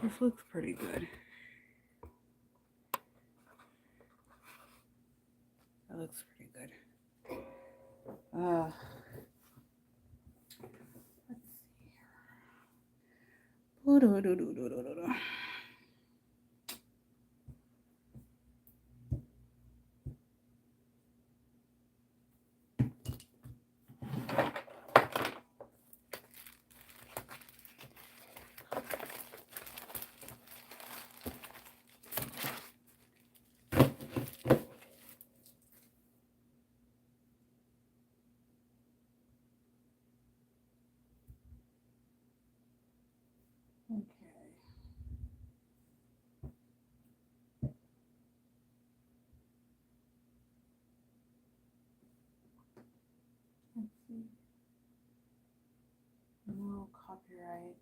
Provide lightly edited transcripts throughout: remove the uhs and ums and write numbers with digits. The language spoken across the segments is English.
This looks pretty good. That looks pretty good. Let's see here. Okay. Let's see. No copyright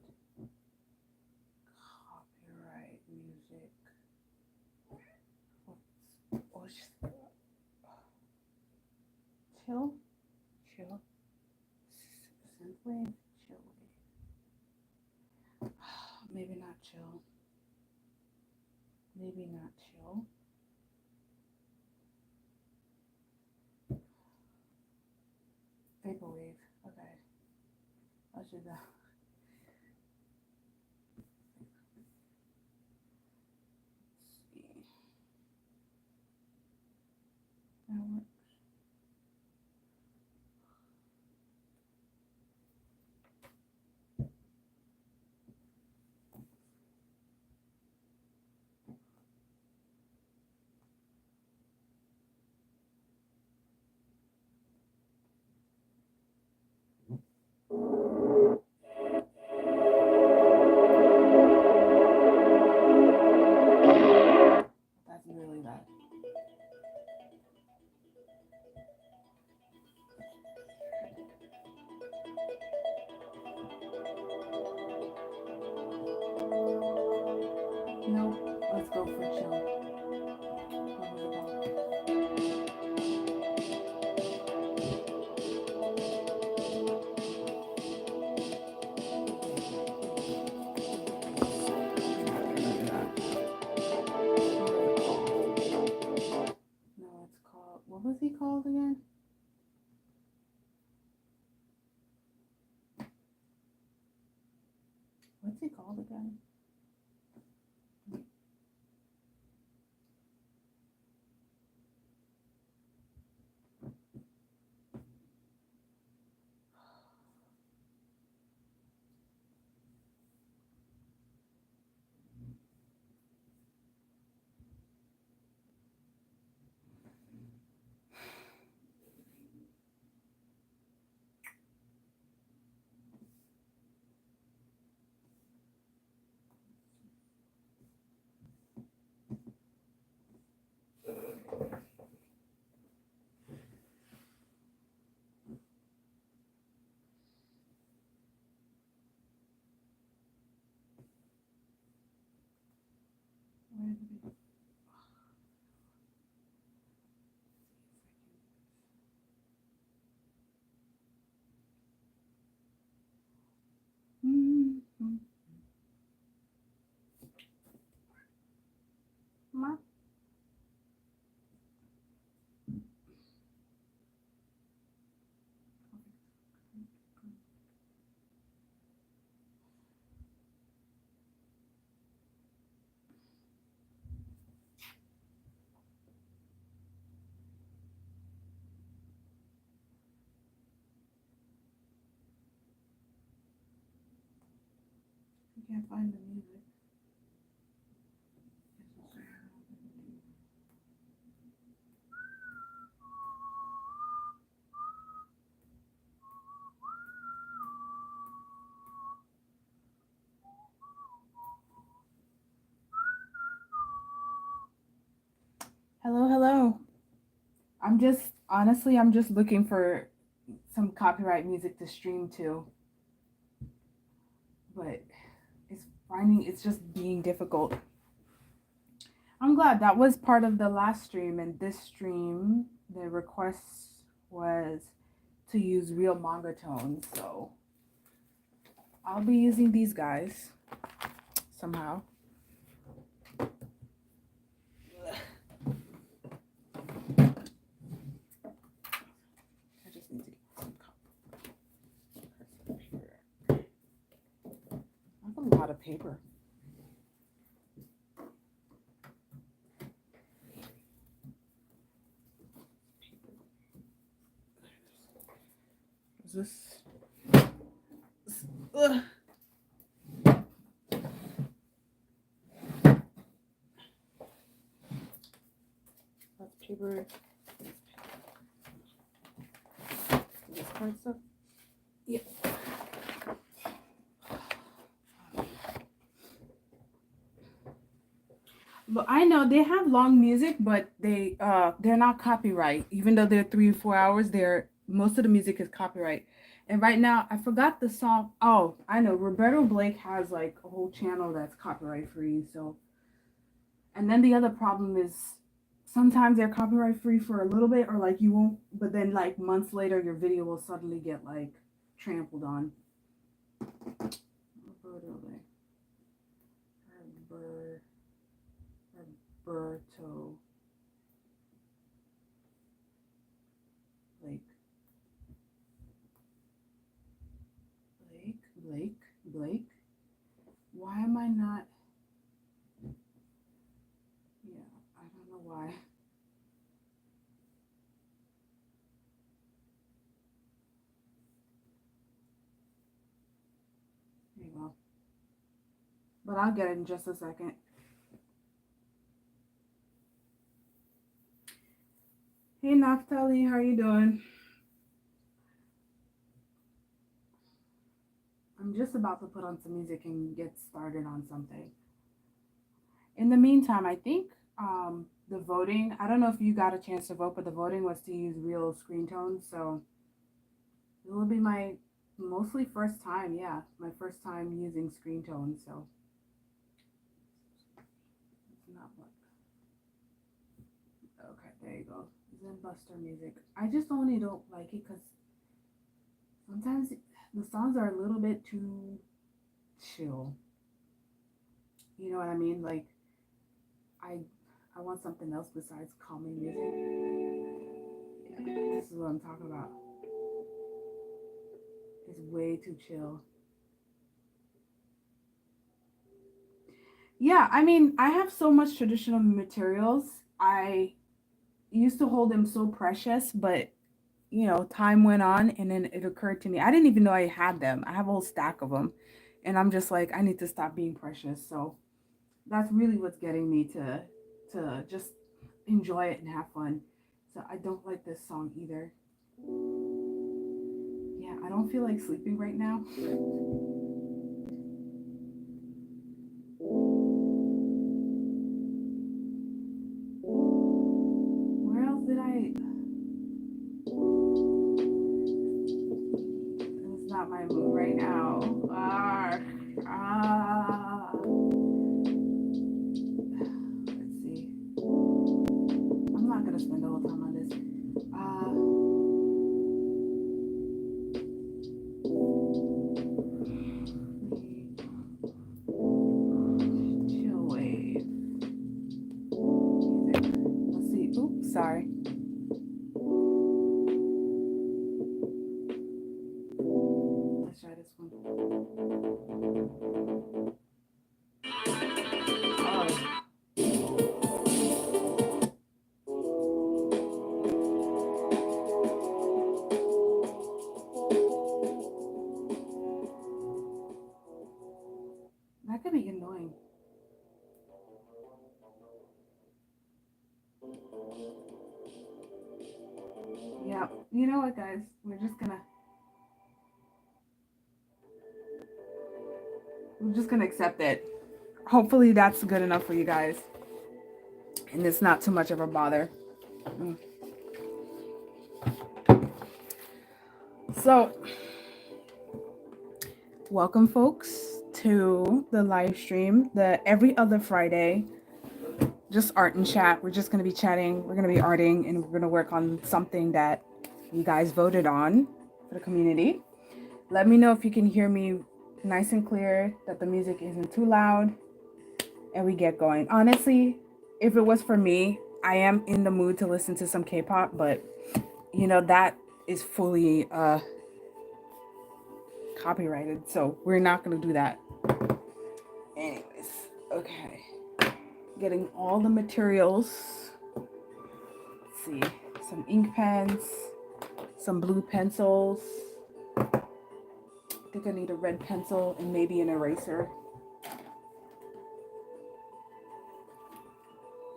music. What's chill? Synthwave? Chill wave. Maybe not chill. Vaporwave. Okay. Let's do that. Let's see. That works. That's really bad. No, let's go for chill. What was it called? No, it's called. What was he called again? What's he called again? Where did we? Mm-hmm. Ma? I can't find the music. Hello. I'm just looking for some copyright music to stream to. But it's just being difficult. I'm glad that was part of the last stream, and this stream, the request was to use real manga tones, so I'll be using these guys somehow. of paper. Is this? Ugh. That's paper. This card stuff. Yep. But I know they have long music, but they're not copyright. Even though they're 3 or 4 hours, most of the music is copyright. And right now, I forgot the song. Oh, I know. Roberto Blake has like a whole channel that's copyright free. So, and then the other problem is sometimes they're copyright free for a little bit, or like you won't, but then like months later, your video will suddenly get like trampled on. Roberto Blake. Roberto Blake. Why am I not? Yeah, I don't know why. There you go. But I'll get it in just a second. Hey Naftali, how you doing? I'm just about to put on some music and get started on something. In the meantime, I think the voting, I don't know if you got a chance to vote, but the voting was to use real Screentones. So it will be my mostly first time, my first time using Screentones. So it's not what. Okay, there you go. Zen Buster music. I just only don't like it because sometimes the songs are a little bit too chill. You know what I mean? Like I want something else besides calming music. Yeah, this is what I'm talking about. It's way too chill. Yeah, I mean, I have so much traditional materials. I used to hold them so precious, but you know, time went on and then it occurred to me. I didn't even know I had them. I have a whole stack of them. And I'm just like, I need to stop being precious. So that's really what's getting me to just enjoy it and have fun. So I don't like this song either. Yeah, I don't feel like sleeping right now. Where else did I? It's not my mood right now. Let's see. I'm not gonna spend the whole time on this. Chill wave music. Let's see. Oops, sorry. Let's try this one. That could be annoying. Yeah, you know what, guys? We're just gonna accept it. Hopefully that's good enough for you guys. And it's not too much of a bother. So, welcome folks to the live stream, the every other Friday, just art and chat. We're just going to be chatting, we're going to be arting, and we're going to work on something that you guys voted on for the community. Let me know if you can hear me nice and clear, that the music isn't too loud, and we get going. Honestly, if it was for me, I am in the mood to listen to some K-pop, but you know, that is fully copyrighted, so we're not going to do that. Anyways, okay. Getting all the materials. Let's see. Some ink pens, some blue pencils. I think I need a red pencil and maybe an eraser.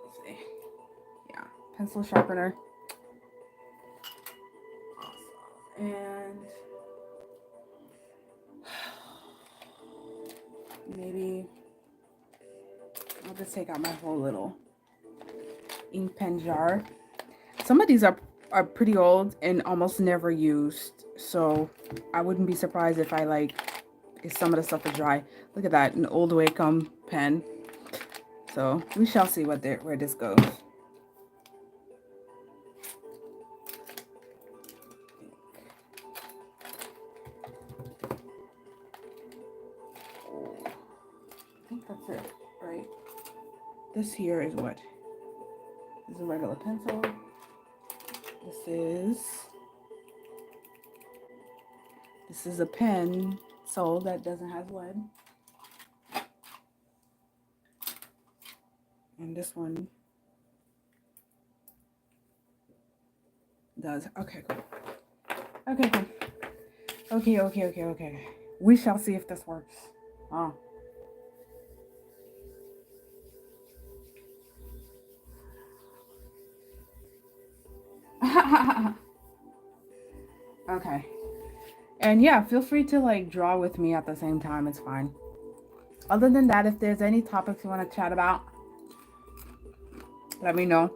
Let's see. Yeah, pencil sharpener. Awesome. And maybe I'll just take out my whole little ink pen jar. Some of these are pretty old and almost never used, so I wouldn't be surprised if if some of the stuff is dry. Look at that, an old Wacom pen. So we shall see where this goes. I think that's it, right? This here is what? This is a regular pencil. This is a pen that doesn't have lead. And this one does. Okay, cool. Okay, cool. Okay. We shall see if this works. Oh. Okay. And yeah, feel free to like draw with me at the same time. It's fine. Other than that, if there's any topics you want to chat about, let me know.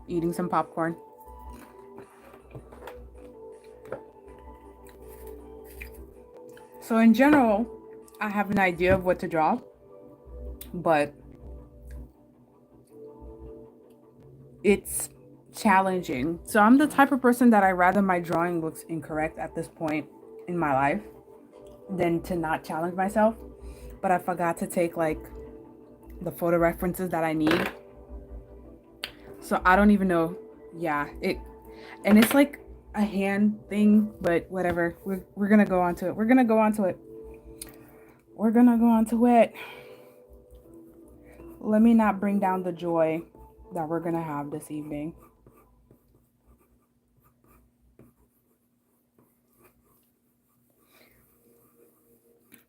Eating some popcorn. So in general, I have an idea of what to draw, but it's challenging. So I'm the type of person that I rather my drawing looks incorrect at this point in my life than to not challenge myself. But I forgot to take like the photo references that I need. So I don't even know. Yeah, it's like a hand thing, but whatever. We're gonna go on to it. We're gonna go on to it. Let me not bring down the joy that we're gonna have this evening.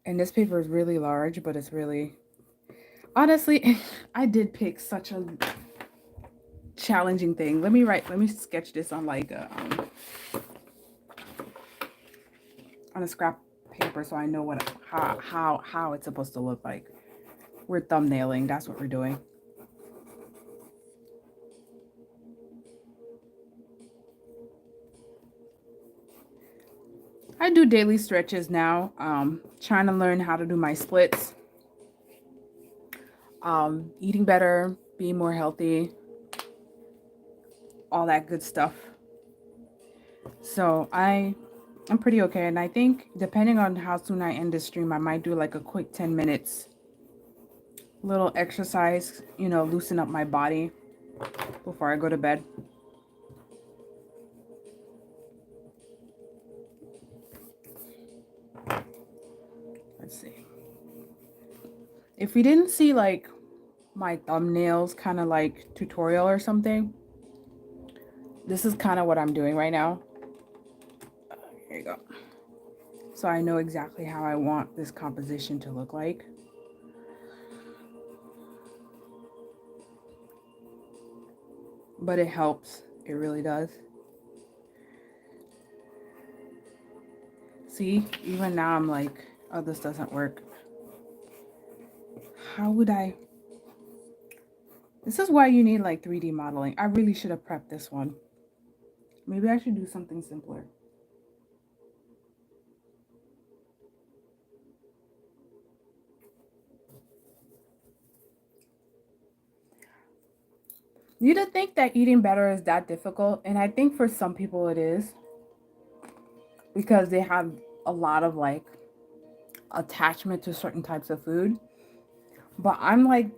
And this paper is really large, but it's really, honestly, I did pick such a challenging thing. Let me sketch this on like on a scrap paper so I know how it's supposed to look like. We're thumbnailing. That's what we're doing. I do daily stretches now. Trying to learn how to do my splits. Eating better, being more healthy, all that good stuff. So I'm pretty okay. And I think depending on how soon I end this stream, I might do like a quick 10 minutes little exercise, loosen up my body before I go to bed. Let's see. If we didn't see like my thumbnails kind of like tutorial or something, this is kind of what I'm doing right now. Here you go. So I know exactly how I want this composition to look like. But it helps. It really does. See, even now I'm like, oh, this doesn't work. How would I? This is why you need like 3D modeling. I really should have prepped this one. Maybe I should do something simpler. You don't think that eating better is that difficult? And I think for some people it is. Because they have a lot of like attachment to certain types of food. But I'm like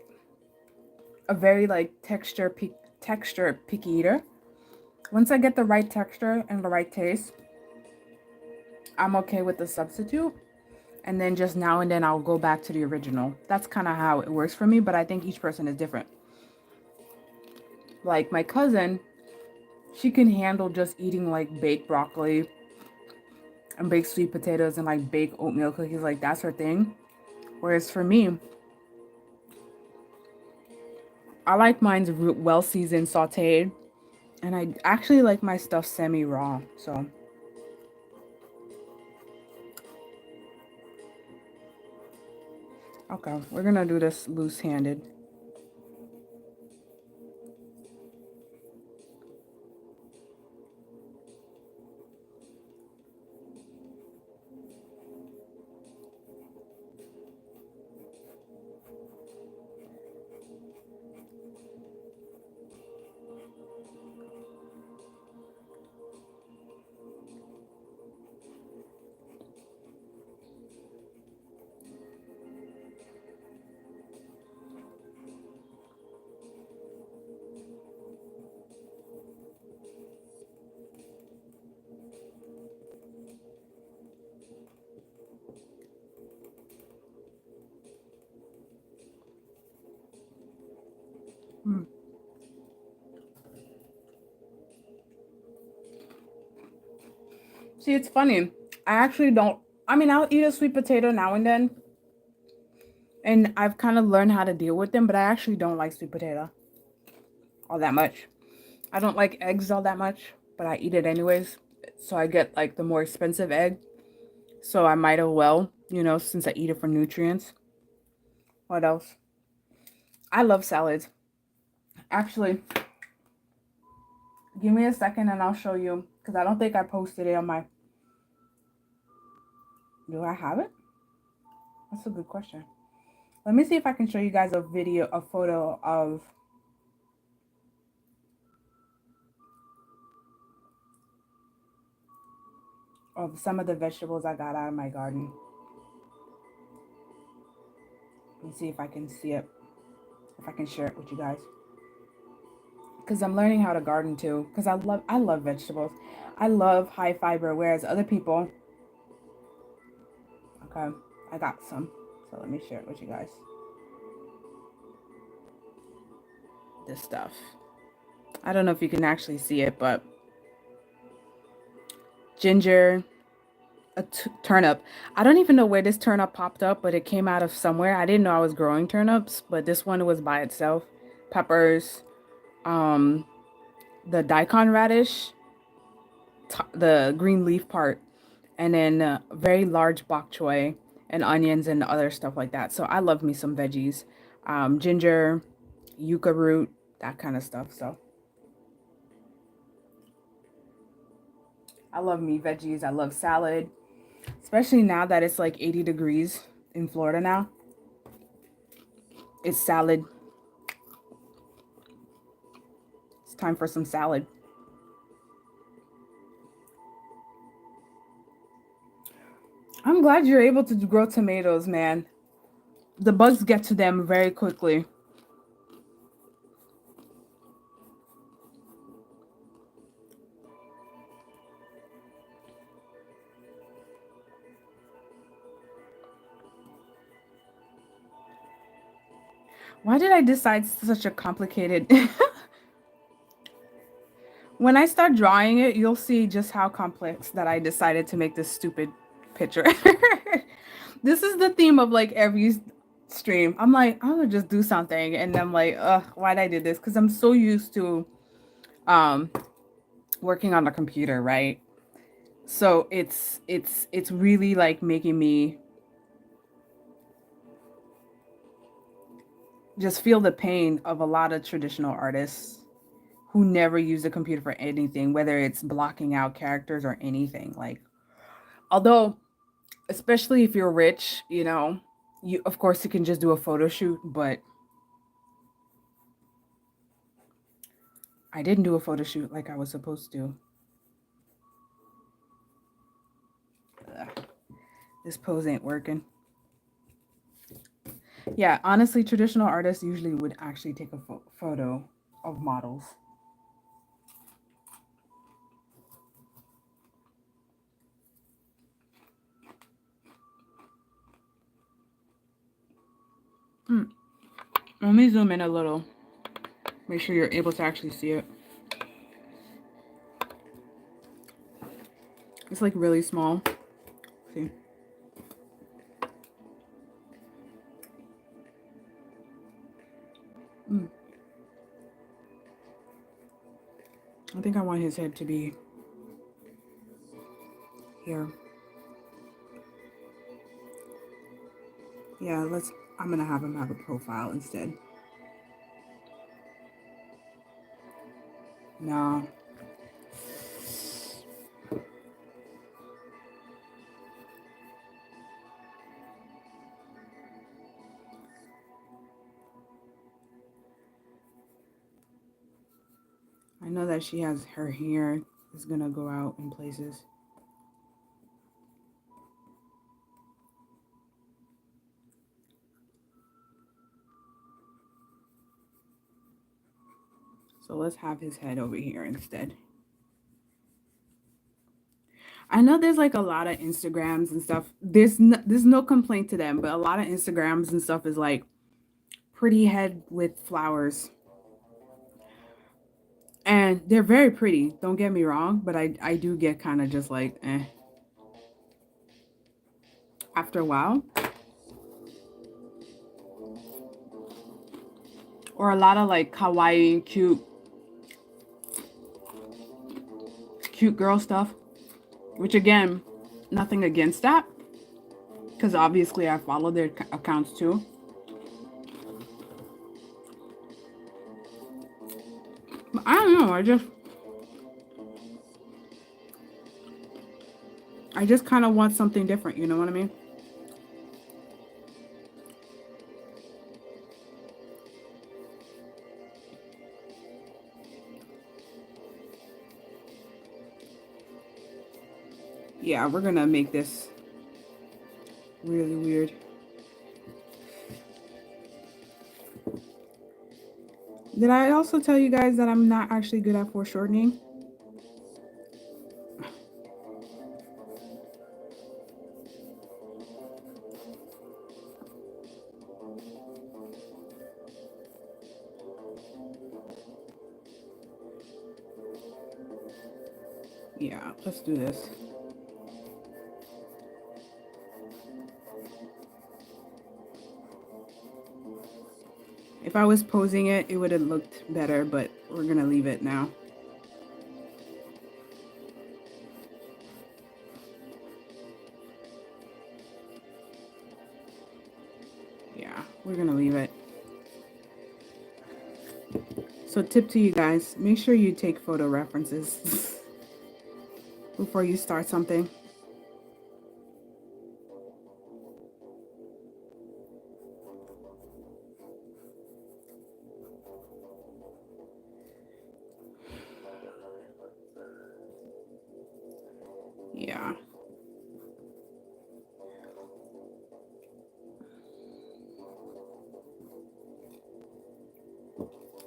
a very like texture picky eater. Once I get the right texture and the right taste, I'm okay with the substitute. and then just now and then I'll go back to the original. That's kind of how it works for me, but I think each person is different. Like my cousin, she can handle just eating like baked broccoli and baked sweet potatoes and like baked oatmeal cookies. Like that's her thing. Whereas for me, I like mine's well seasoned, sauteed, and I actually like my stuff semi raw. So okay, we're gonna do this loose handed. Mm. See, it's funny. I actually don't. I mean, I'll eat a sweet potato now and then, and I've kind of learned how to deal with them, but I actually don't like sweet potato all that much. I don't like eggs all that much, but I eat it anyways. So I get like the more expensive egg. So I might as well, since I eat it for nutrients. What else? I love salads. Actually, give me a second and I'll show you because I don't think I posted it on my. Do I have it? That's a good question. Let me see if I can show you guys a photo of some of the vegetables I got out of my garden. Let me see if I can see it, if I can share it with you guys. Because I'm learning how to garden too. Because I love vegetables. I love high fiber, whereas other people. Okay, I got some, so let me share it with you guys. This stuff. I don't know if you can actually see it, but ginger, turnip. I don't even know where this turnip popped up, but it came out of somewhere. I didn't know I was growing turnips, but this one was by itself. Peppers, um, the daikon radish, the green leaf part, and then very large bok choy and onions and other stuff like that. So I love me some veggies, ginger, yucca root, that kind of stuff. So I love me veggies. I love salad, especially now that it's like 80 degrees in Florida now. It's salad. It's time for some salad. I'm glad you're able to grow tomatoes, man. The bugs get to them very quickly. Why did I decide such a complicated... When I start drawing it, you'll see just how complex that I decided to make this stupid picture. This is the theme of like every stream. I'm like, I'm gonna just do something, and I'm like, ugh, why'd I do this? Because I'm so used to um working on the computer, right? So it's really like making me just feel the pain of a lot of traditional artists who never use a computer for anything, whether it's blocking out characters or anything. Like, although, especially if you're rich, you of course you can just do a photo shoot, but I didn't do a photo shoot like I was supposed to. Ugh, this pose ain't working. Yeah, honestly, traditional artists usually would actually take a photo of models. Let me zoom in a little. Make sure you're able to actually see it. It's like really small. See? I think I want his head to be here. Yeah, I'm gonna have him have a profile instead. No. I know that she has her hair is gonna go out in places. So let's have his head over here instead. I know there's like a lot of Instagrams and stuff. There's no complaint to them, but a lot of Instagrams and stuff is like pretty head with flowers. And they're very pretty, don't get me wrong, but I do get kind of just like, eh. After a while. Or a lot of like kawaii, cute girl stuff. Which again, nothing against that. Because obviously I follow their accounts too. But I don't know, I just kind of want something different, you know what I mean? Yeah, we're gonna make this really weird. Did I also tell you guys that I'm not actually good at foreshortening? Yeah, let's do this. If I was posing it, it would have looked better, but we're gonna leave it now. Yeah, we're gonna leave it. So tip to you guys, make sure you take photo references before you start something. Yeah.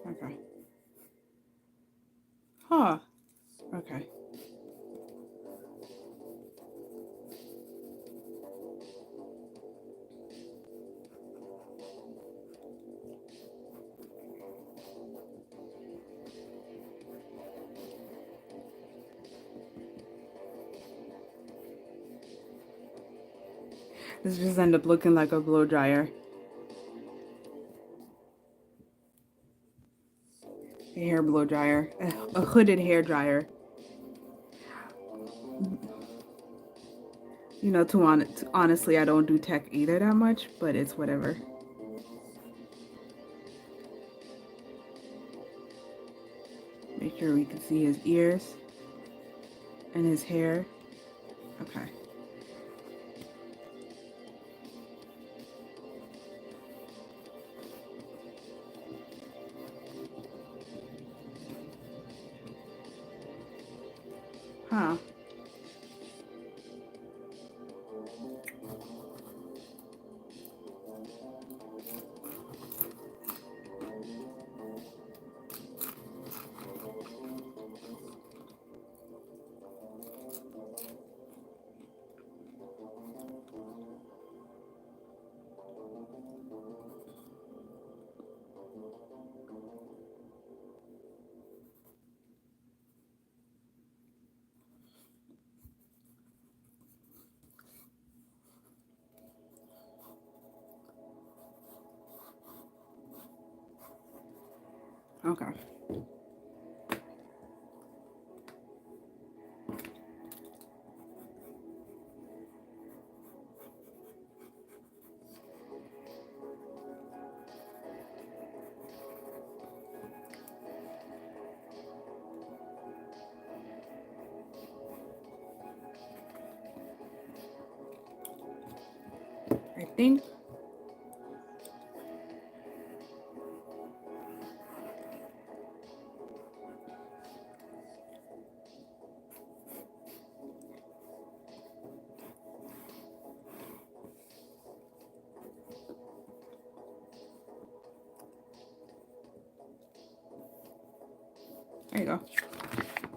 Okay. Huh. Okay. This just ended up looking like a blow dryer. A hair blow dryer. A hooded hair dryer. You know, honestly, I don't do tech either that much, but it's whatever. Make sure we can see his ears and his hair. Okay. Huh. Okay. I think there you go.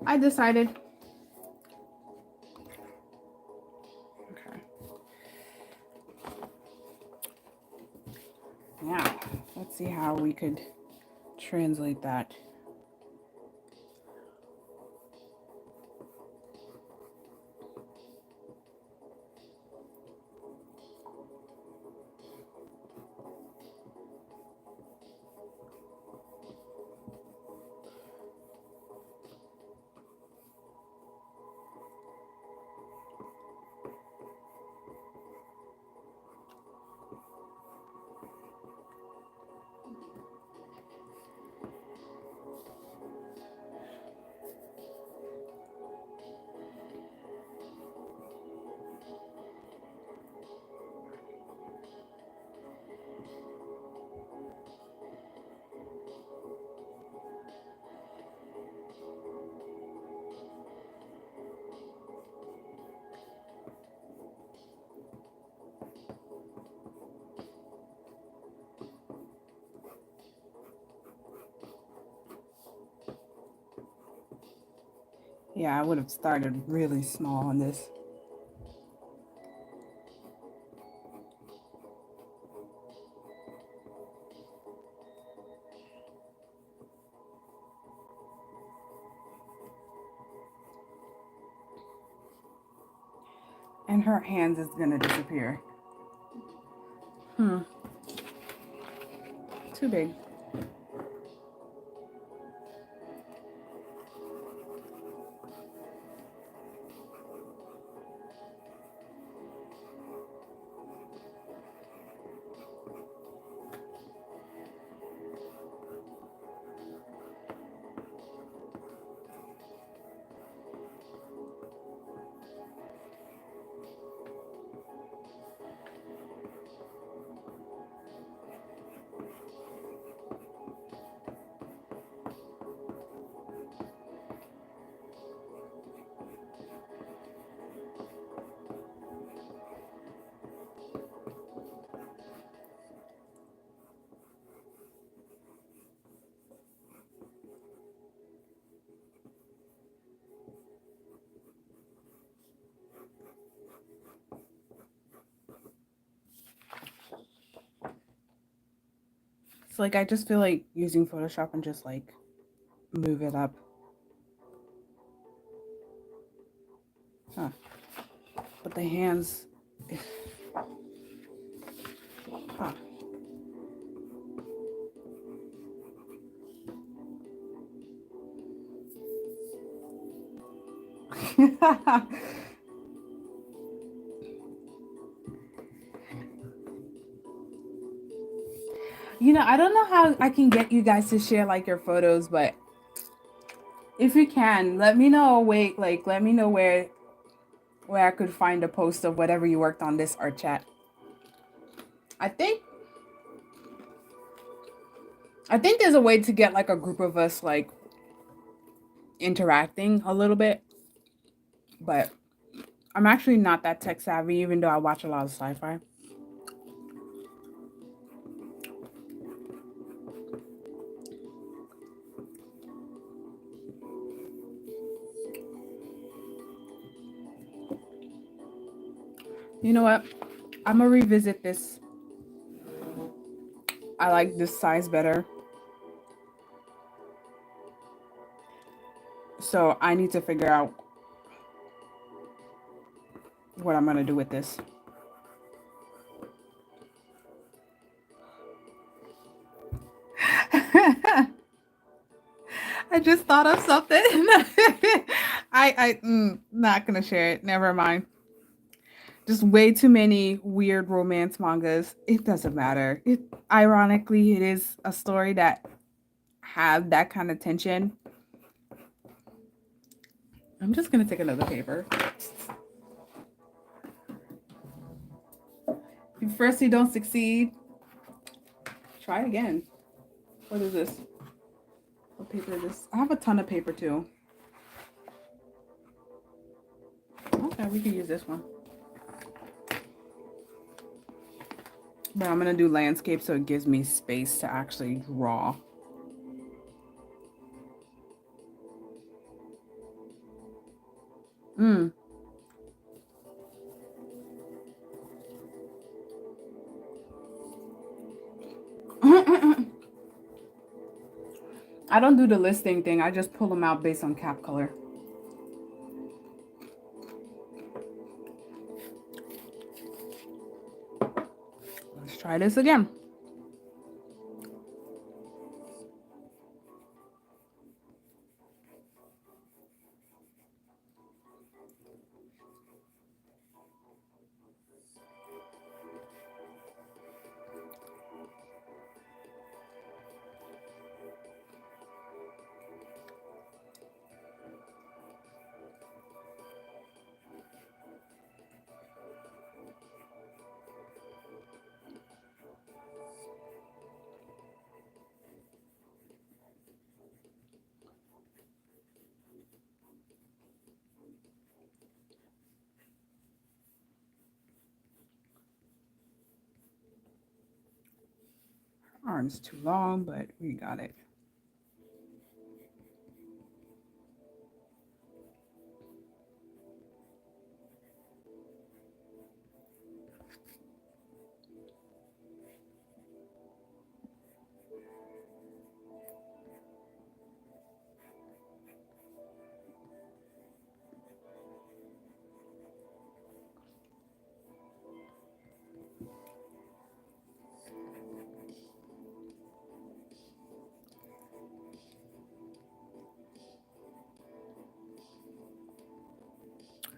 I decided. Okay. Now, let's see how we could translate that. Yeah, I would have started really small on this. And her hands is gonna disappear. Too big. It's like I just feel like using Photoshop and just like move it up. Huh. But the hands. Huh. You know, I don't know how I can get you guys to share like your photos, but if you can, let me know. Wait, like let me know where I could find a post of whatever you worked on this art chat. I think there's a way to get like a group of us like interacting a little bit, but I'm actually not that tech savvy, even though I watch a lot of sci-fi. You know what? I'm gonna revisit this. I like this size better. So I need to figure out what I'm gonna do with this. I just thought of something. Not gonna share it. Never mind. Just way too many weird romance mangas. It doesn't matter. It ironically it is a story that have that kind of tension. I'm just gonna take another paper. If first you don't succeed, try again. What is this? What paper is this? I have a ton of paper too. Okay, we can use this one. But I'm gonna do landscape so it gives me space to actually draw. I don't do the listing thing. I just pull them out based on cap color. Let's try this again. Arm's too long, but we got it.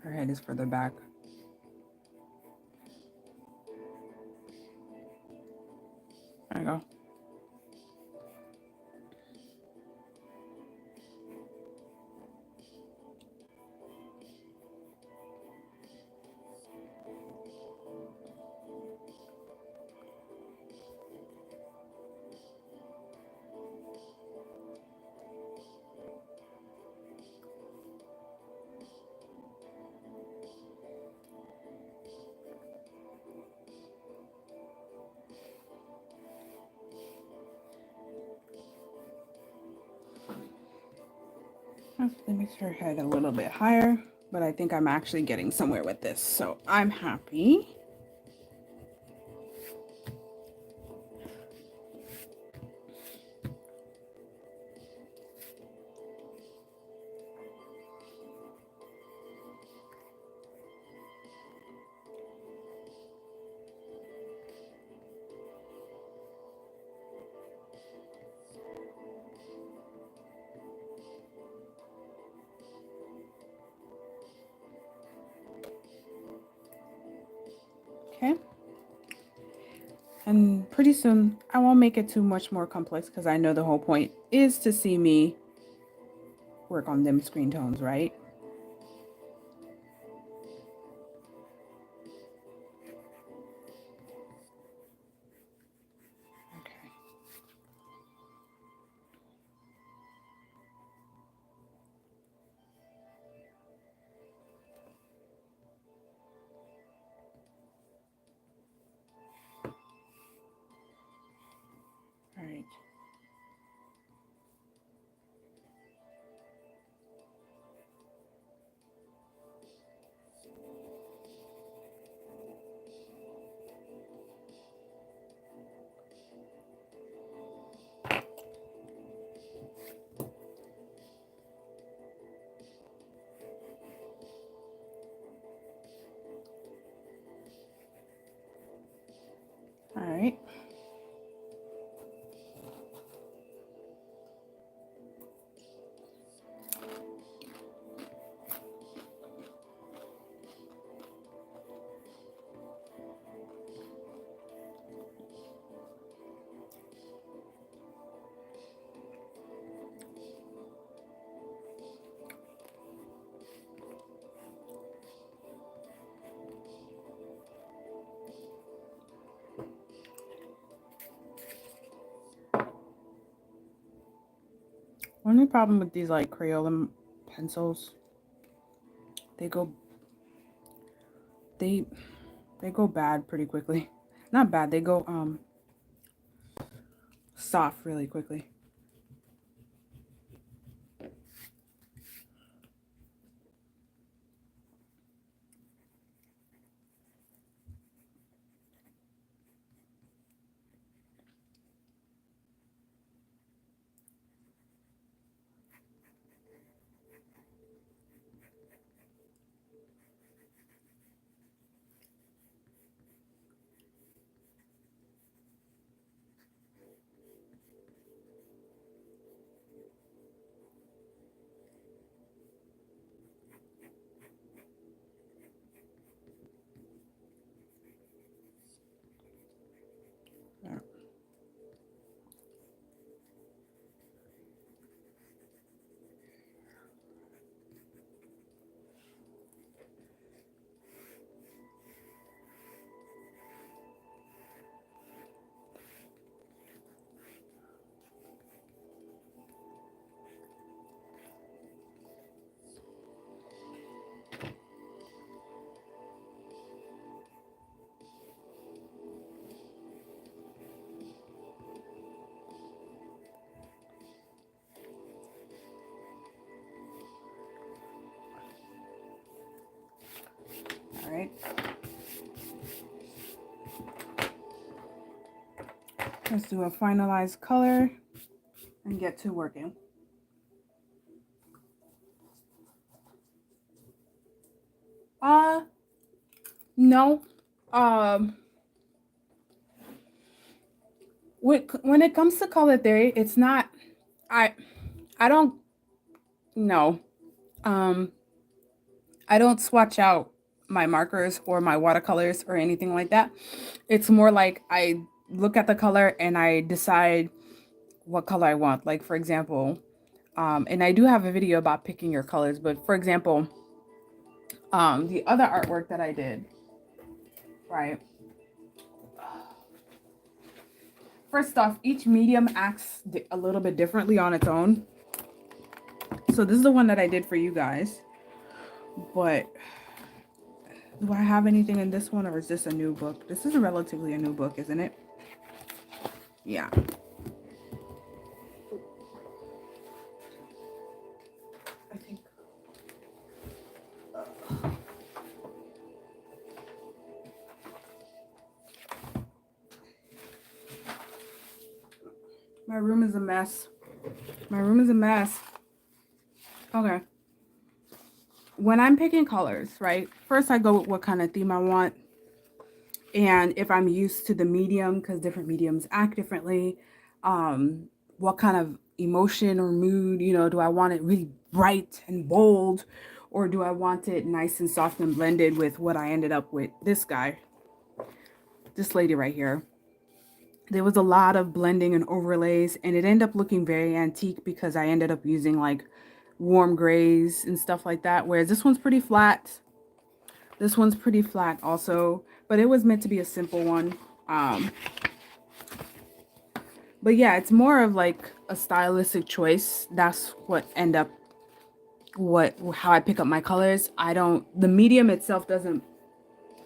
Her head is further back. There you go. That makes her head a little bit higher, but I think I'm actually getting somewhere with this, so I'm happy. Okay. And pretty soon, I won't make it too much more complex because I know the whole point is to see me work on them screen tones, right? Okay. All right. All right. Only problem with these like Crayola pencils, they go they they go bad pretty quickly. Not bad, they go soft really quickly. All right. Let's do a finalized color and get to working. No. When it comes to color theory, it's not I don't know. I don't swatch out my markers or my watercolors or anything like that. It's more like I look at the color and I decide what color I want. Like for example, and I do have a video about picking your colors, but for example, the other artwork that I did, right? First off, each medium acts a little bit differently on its own. So this is the one that I did for you guys. But do I have anything in this one, or is this a new book? This is relatively a new book, isn't it? Yeah. I think. My room is a mess. My room is a mess. Okay. When I'm picking colors, right? First I go with what kind of theme I want. And if I'm used to the medium, because different mediums act differently, what kind of emotion or mood, do I want it really bright and bold, or do I want it nice and soft and blended with what I ended up with this guy, this lady right here. There was a lot of blending and overlays, and it ended up looking very antique because I ended up using like warm grays and stuff like that, whereas this one's pretty flat. This one's pretty flat also, but it was meant to be a simple one. But yeah, it's more of like a stylistic choice. That's how I pick up my colors. The medium itself doesn't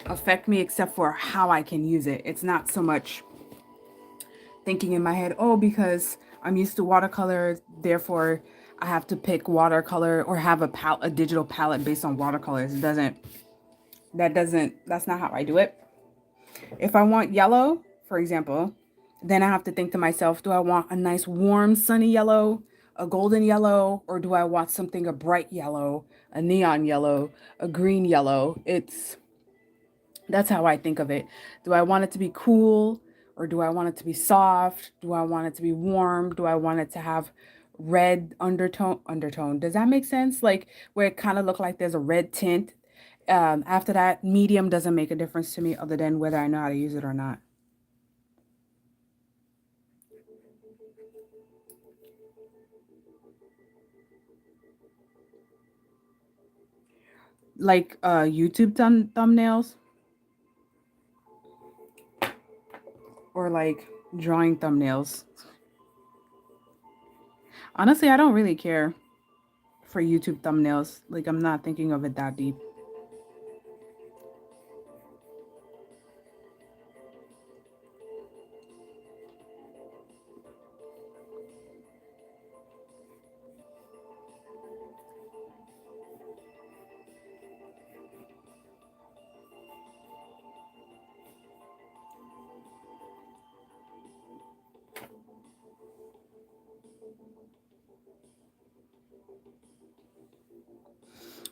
affect me except for how I can use it. It's not so much thinking in my head, oh, because I'm used to watercolor, therefore I have to pick watercolor or have a digital palette based on watercolors. That's not how I do it. If I want yellow, for example, then I have to think to myself, do I want a nice warm sunny yellow, a golden yellow, or do I want something a bright yellow, a neon yellow, a green yellow? That's how I think of it. Do I want it to be cool, or do I want it to be soft? Do I want it to be warm? Do I want it to have red undertone? Does that make sense? Like where it kind of look like there's a red tint. After that, medium doesn't make a difference to me other than whether I know how to use it or not. Like YouTube thumbnails, or like drawing thumbnails. Honestly, I don't really care for YouTube thumbnails. Like, I'm not thinking of it that deep.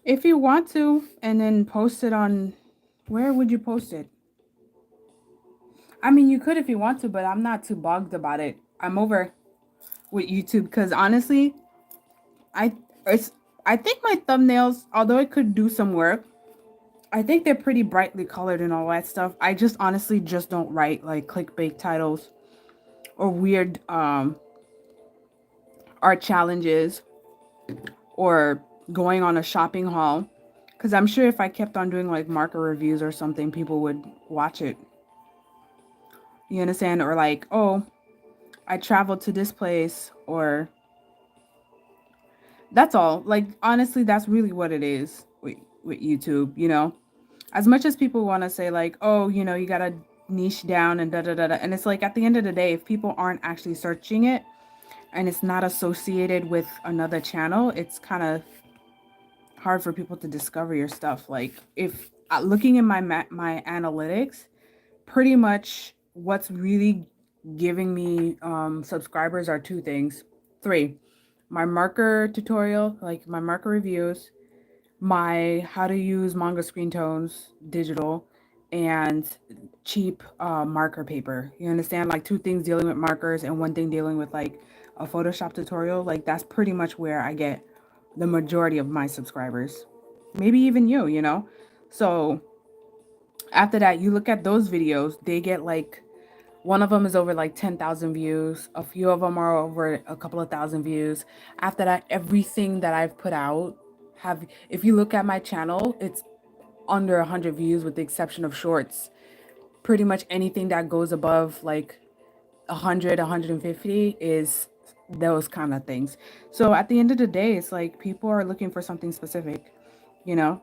If you want to, and then post it on, where would you post it? I mean, you could if you want to, but I'm not too bogged about it. I'm over with YouTube because honestly, I it's I think my thumbnails, although it could do some work, I think they're pretty brightly colored and all that stuff. I just honestly just don't write like clickbait titles or weird art challenges or going on a shopping haul. Because I'm sure if I kept on doing like marker reviews or something, people would watch it. You understand? Or like, oh, I traveled to this place, or that's all. Like, honestly, that's really what it is with YouTube, you know? As much as people want to say, like, oh, you know, you got to niche down and da da da da. And it's like, at the end of the day, if people aren't actually searching it and it's not associated with another channel, it's kind of hard for people to discover your stuff. Like, if looking in my analytics, pretty much what's really giving me subscribers are two things. Three: my marker tutorial, like my marker reviews, my how to use Manga Screentones digital, and cheap marker paper. You understand? Like two things dealing with markers and one thing dealing with like a Photoshop tutorial. Like that's pretty much where I get the majority of my subscribers. Maybe even you, you know? So after that, you look at those videos, they get like one of them is over like 10,000 views. A few of them are over a couple of thousand views. After that, everything that I've put out have, if you look at my channel, it's under 100 views with the exception of shorts. Pretty much anything that goes above like 100, 150 is those kind of things. So at the end of the day, it's like people are looking for something specific, you know?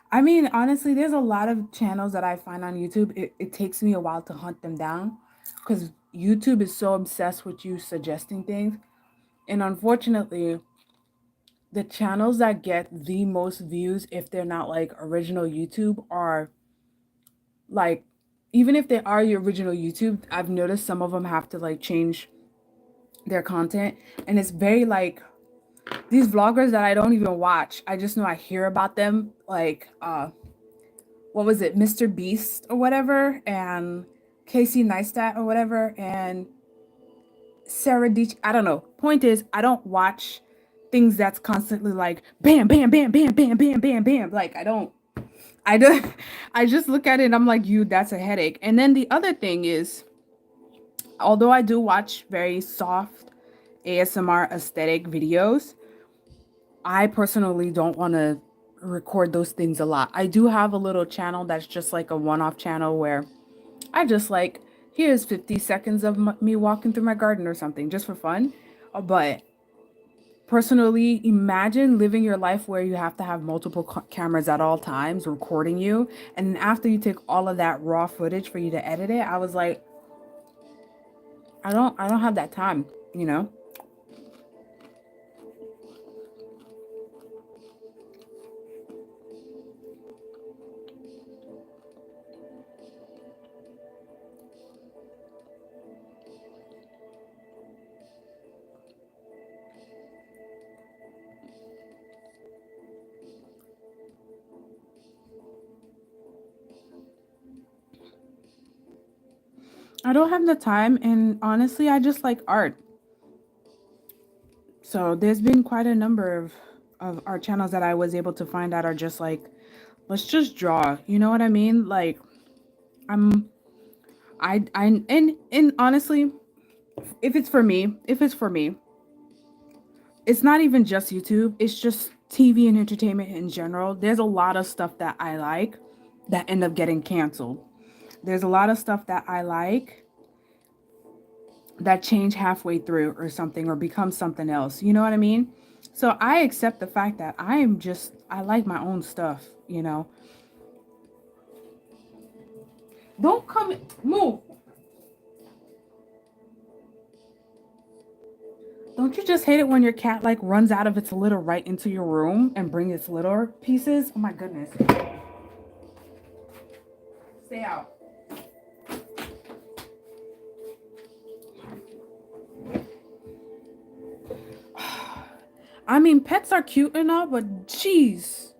I mean, honestly, there's a lot of channels that I find on YouTube. It takes me a while to hunt them down because YouTube is so obsessed with you suggesting things. And unfortunately, the channels that get the most views, if they're not like original YouTube, are like, even if they are your original YouTube, I've noticed some of them have to like change their content. And it's very like these vloggers that I don't even watch. I just know I hear about them. Like, what was it, Mr. Beast or whatever, and Casey Neistat or whatever, and Sarah Deach. I don't know. Point is, I don't watch things that's constantly like bam, bam, bam, bam, bam, bam, bam, bam. Like I don't. I don't. I just look at it and I'm like, you, that's a headache. And then the other thing is, although I do watch very soft ASMR aesthetic videos, I personally don't want to record those things a lot. I do have a little channel that's just like a one-off channel where I just like, here's 50 seconds of me walking through my garden or something just for fun. But personally, imagine living your life where you have to have multiple cameras at all times recording you. And then after you take all of that raw footage for you to edit it, I was like, I don't have that time, you know? I don't have the time, and honestly, I just like art. So there's been quite a number of art channels that I was able to find that are just like, let's just draw. You know what I mean? Like I'm and honestly, if it's for me, it's not even just YouTube. It's just TV and entertainment in general. There's a lot of stuff that I like that end up getting canceled. There's a lot of stuff that I like that change halfway through or something or become something else. You know what I mean? So I accept the fact that I like my own stuff, you know. Don't come, move. Don't you just hate it when your cat like runs out of its litter right into your room and bring its litter pieces? Oh my goodness. Stay out. I mean, pets are cute and all, but jeez.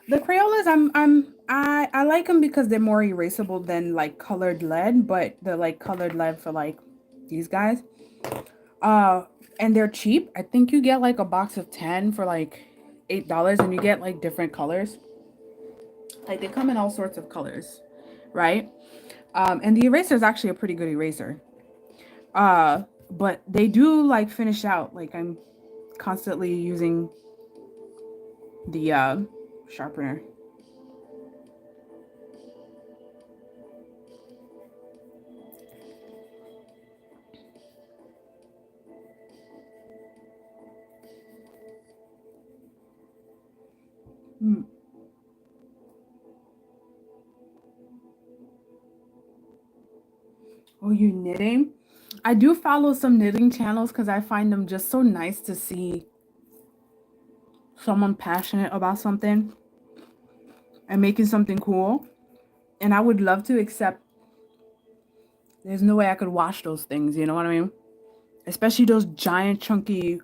The Crayolas, I like them because they're more erasable than like colored lead, but the like colored lead for like these guys. Uh, and they're cheap. I think you get like a box of 10 for like $8 and you get like different colors. Like they come in all sorts of colors, right? And the eraser is actually a pretty good eraser. But they do like finish out. Like I'm constantly using the sharpener. Mm. Oh, you knitting? I do follow some knitting channels because I find them just so nice to see someone passionate about something and making something cool. And I would love to, except there's no way I could wash those things, you know what I mean? Especially those giant chunky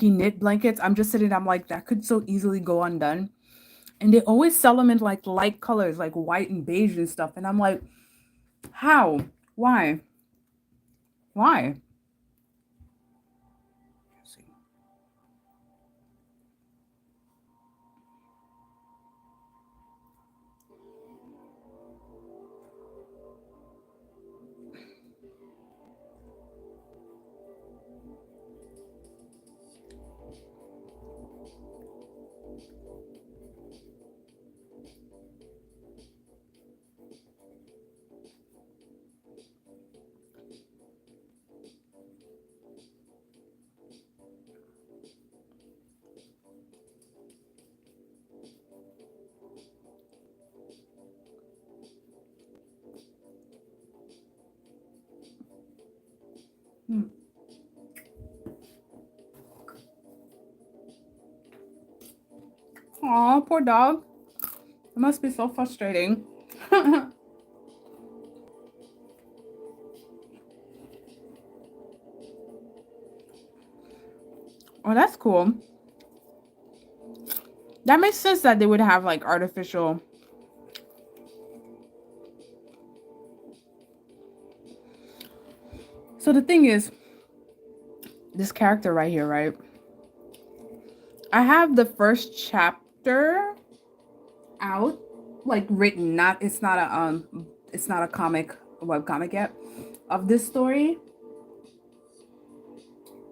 knit blankets. I'm just sitting, I'm like, that could so easily go undone. And they always sell them in like light colors, like white and beige and stuff. And I'm like, how? Why? Why? Let's see. Hmm. Aw, poor dog. It must be so frustrating. Oh, that's cool. That makes sense that they would have like artificial. So the thing is, this character right here, right? I have the first chapter out, like written. Not it's not a comic, a web comic yet, of this story.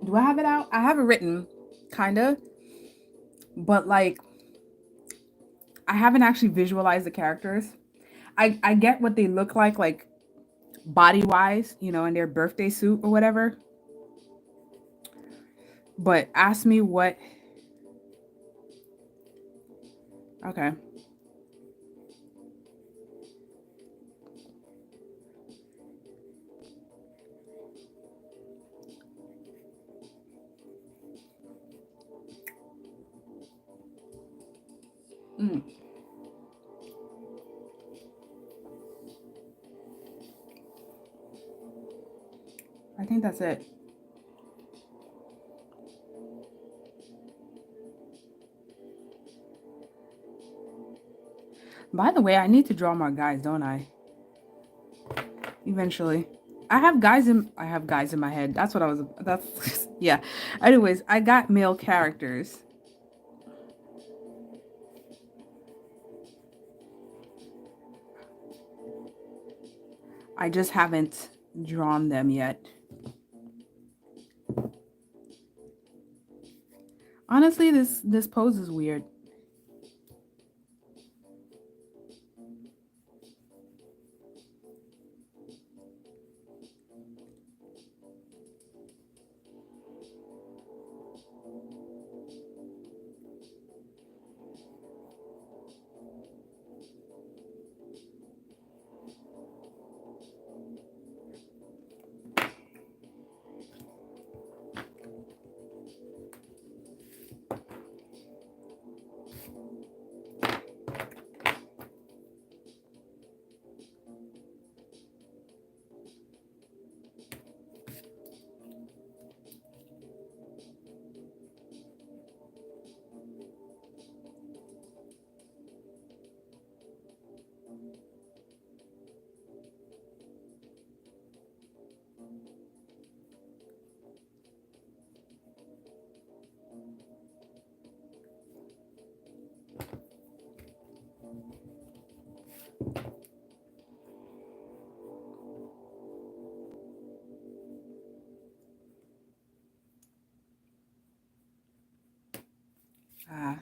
Do I have it out? I have it written, kinda, but like I haven't actually visualized the characters. I get what they look like body wise, you know, in their birthday suit or whatever. But ask me what. Okay. Mm, I think that's it. By the way, I need to draw more guys, don't I? Eventually. I have guys in my head. That's what I was that's yeah. Anyways, I got male characters. I just haven't drawn them yet. Honestly, this pose is weird. Ah.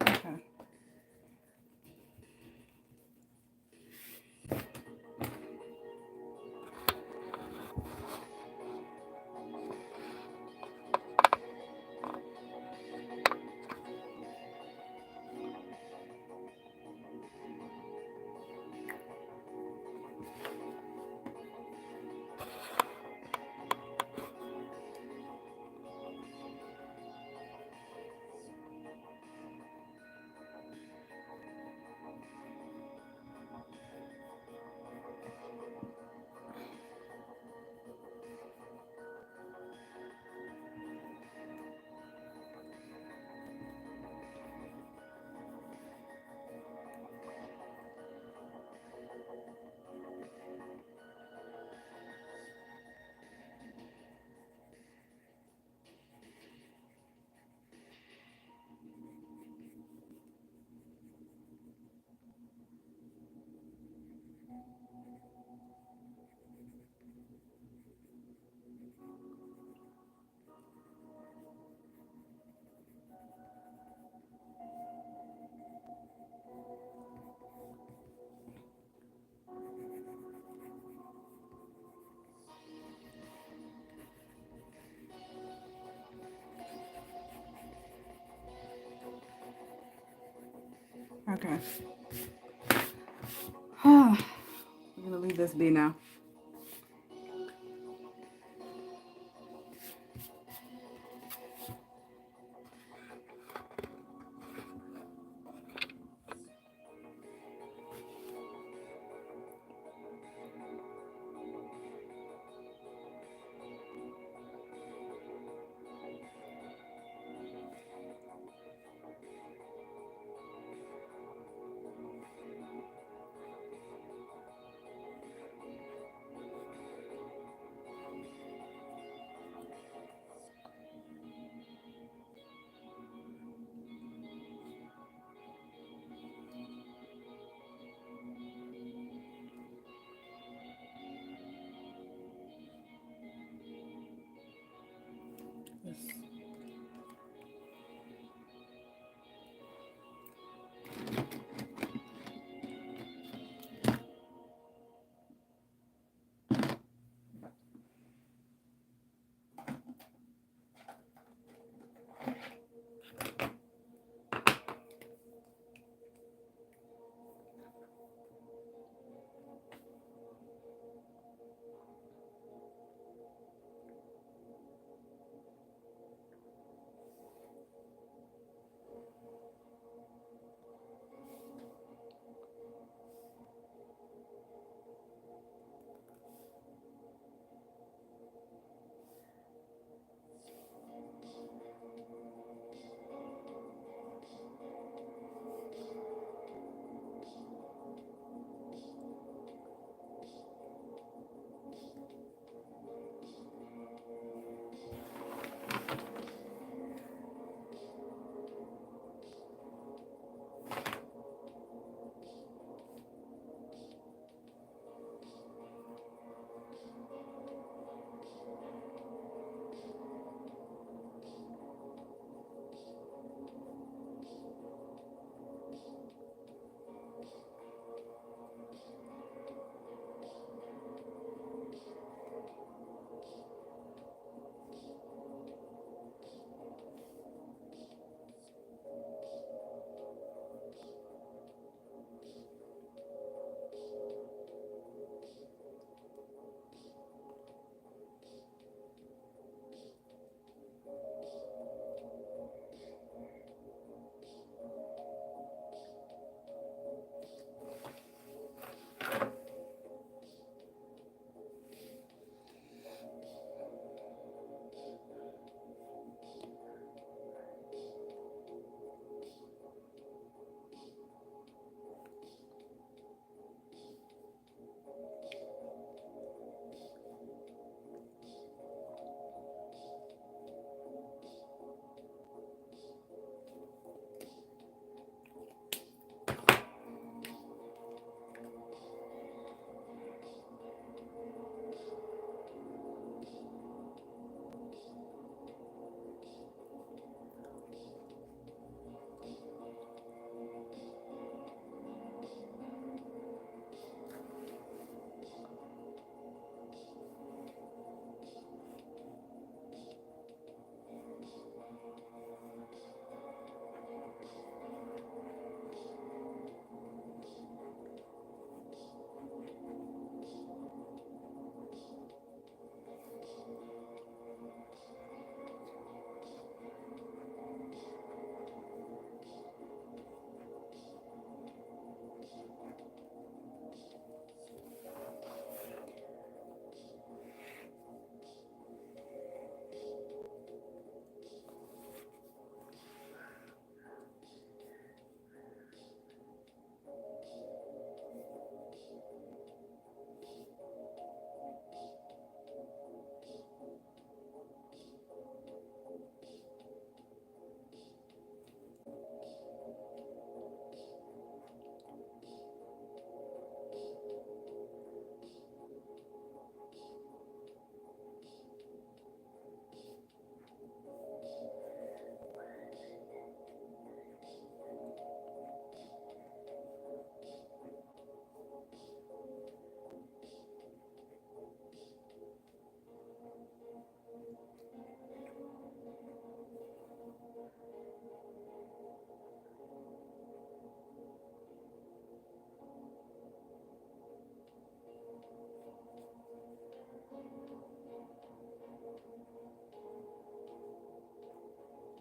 Okay. Okay. I'm gonna leave this be now.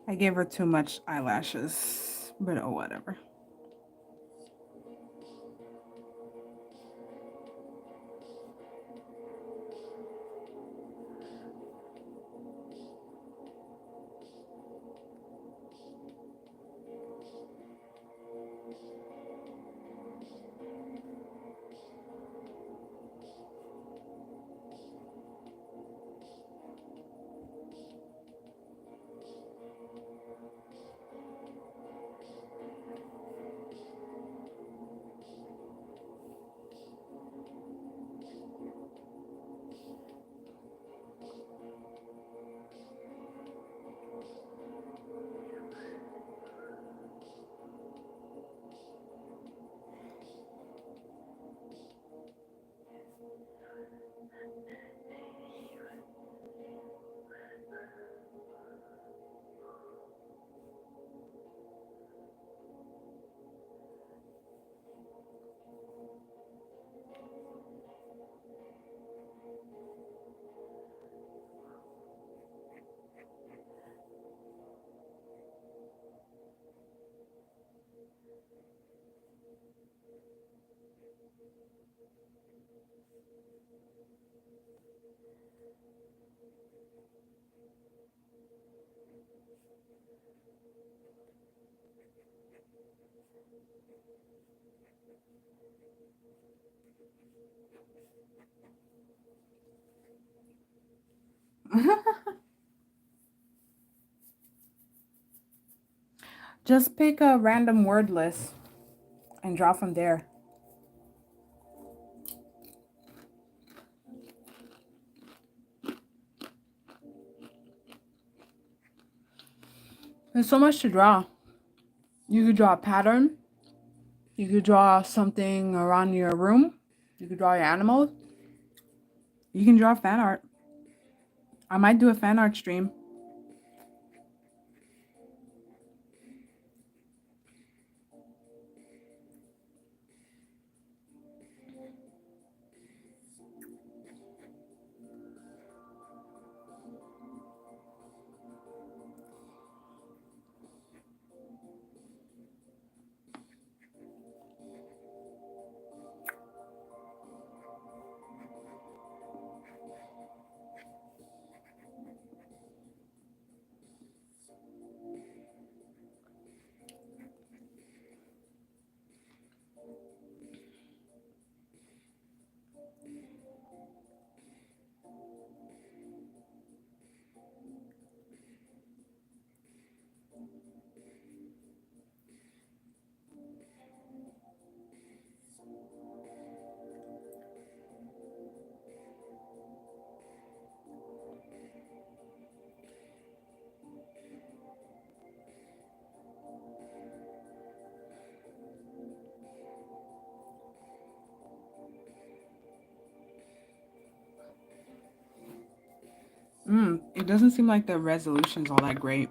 I gave her too much eyelashes, but oh, whatever. Just pick a random word list and draw from there. There's so much to draw. You could draw a pattern. You could draw something around your room. You could draw your animals. You can draw fan art. I might do a fan art stream. It doesn't seem like the resolution's all that great.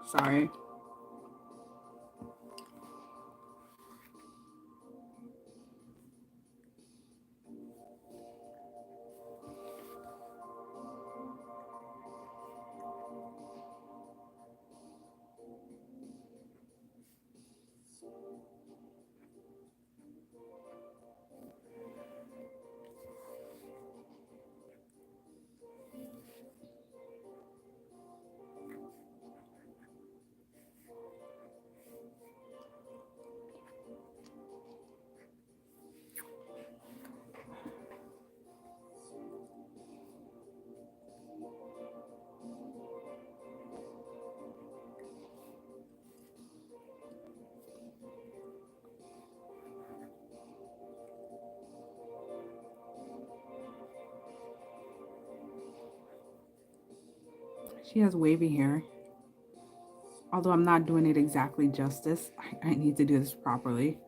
Sorry. She has wavy hair. Although I'm not doing it exactly justice. I need to do this properly.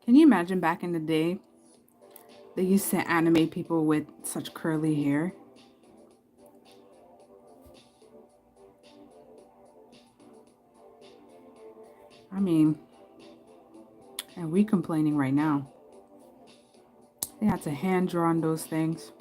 Can you imagine back in the day, they used to animate people with such curly hair? I mean, and we complaining right now. They had to hand draw on those things.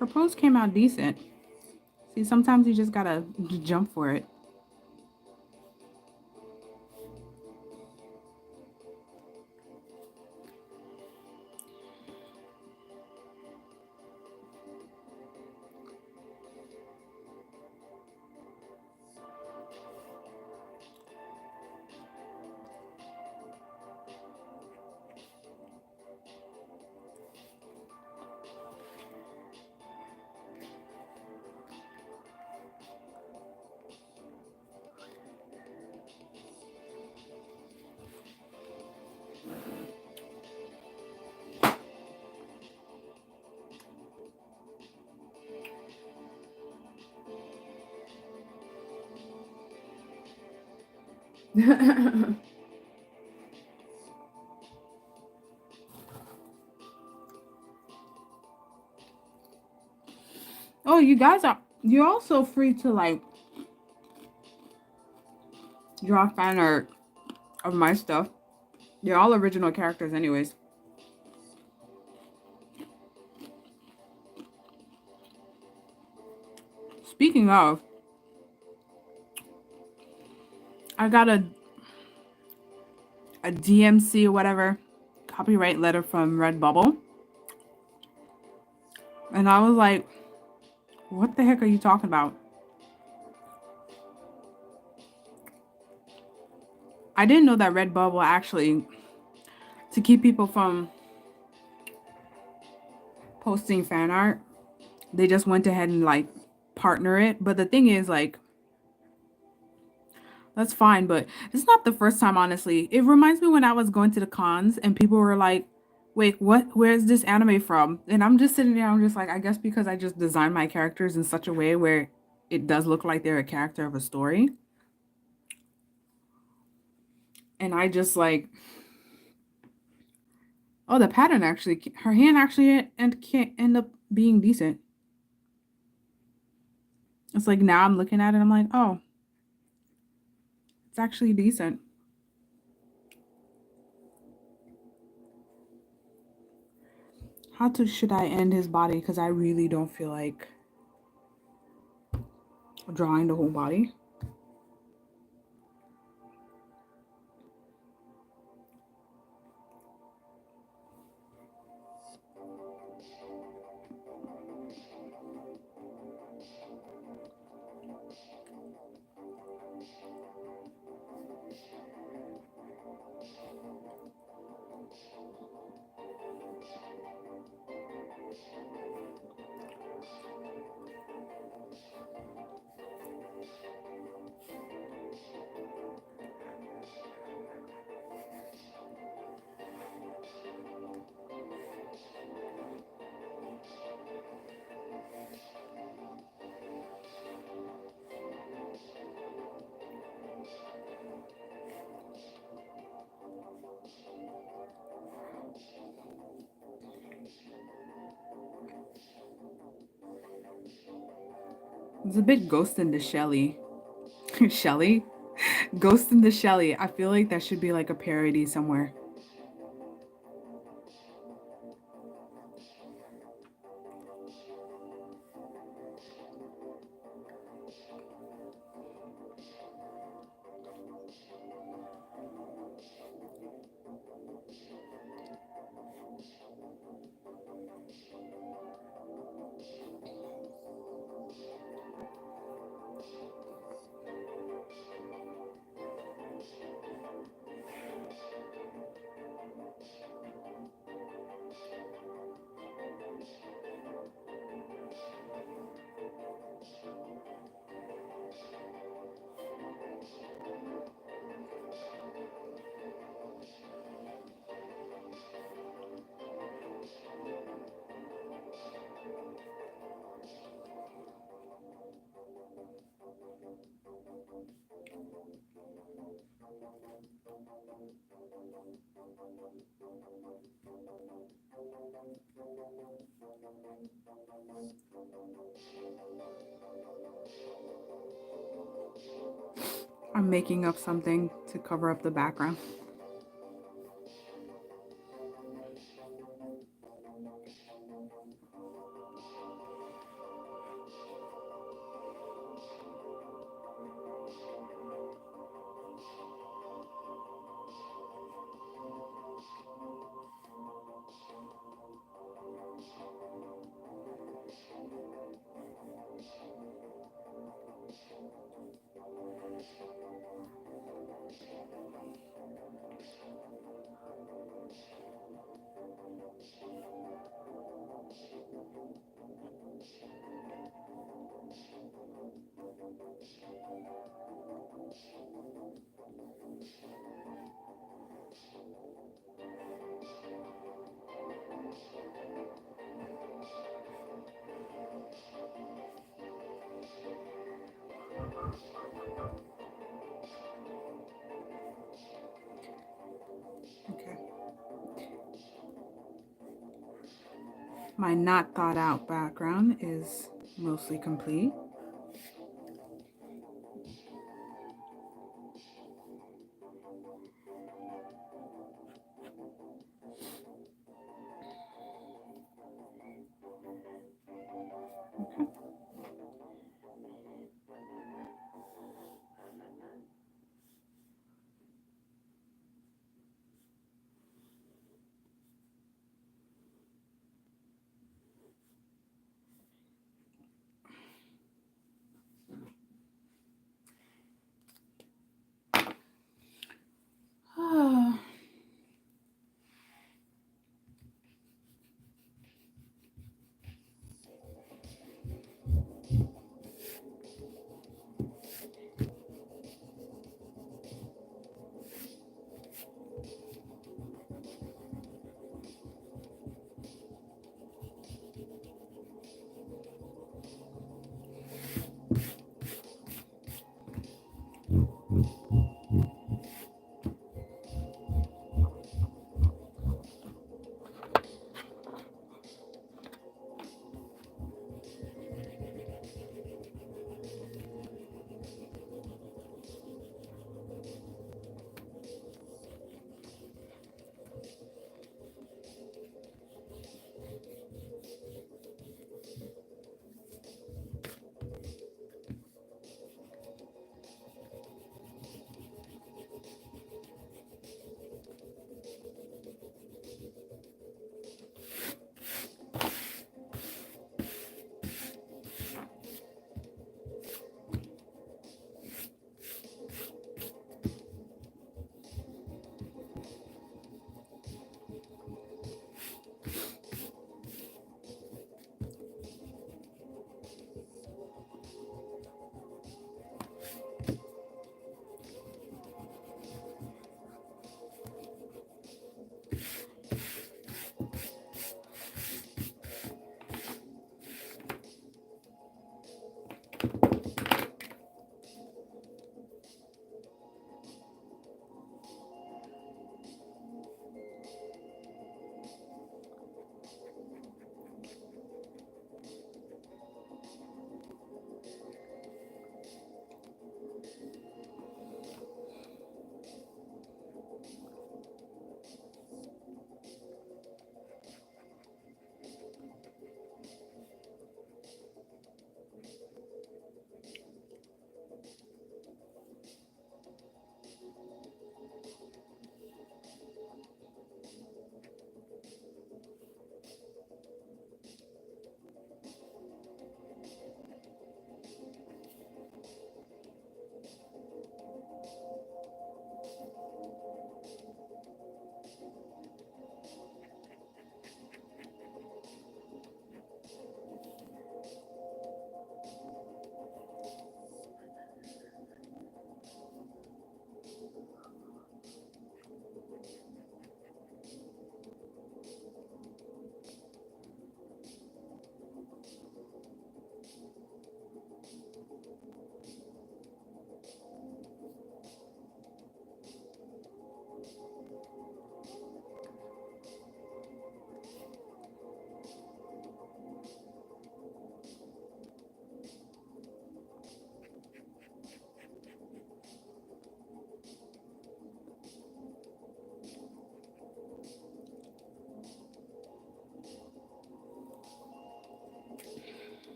Her pose came out decent. See, sometimes you just gotta jump for it. Oh, you're also free to like draw fan art of my stuff. They're all original characters anyways. Speaking of, I got a DMC or whatever copyright letter from Redbubble. And I was like, what the heck are you talking about? I didn't know that Redbubble actually, to keep people from posting fan art, they just went ahead and like partner it. But the thing is, like, that's fine, but it's not the first time, honestly. It reminds me when I was going to the cons and people were like, wait, what? Where's this anime from? And I'm just sitting there, I'm just like, I guess because I just designed my characters in such a way where it does look like they're a character of a story. And I just like, oh, the pattern actually, her hand actually and can't end up being decent. It's like now I'm looking at it, I'm like, oh, it's actually decent. Should I end his body? Because I really don't feel like drawing the whole body. It's a bit Ghost in the Shelly. Shelly? Ghost in the Shelly. I feel like that should be like a parody somewhere. I'm making up something to cover up the background. Okay. My not thought out background is mostly complete. Okay.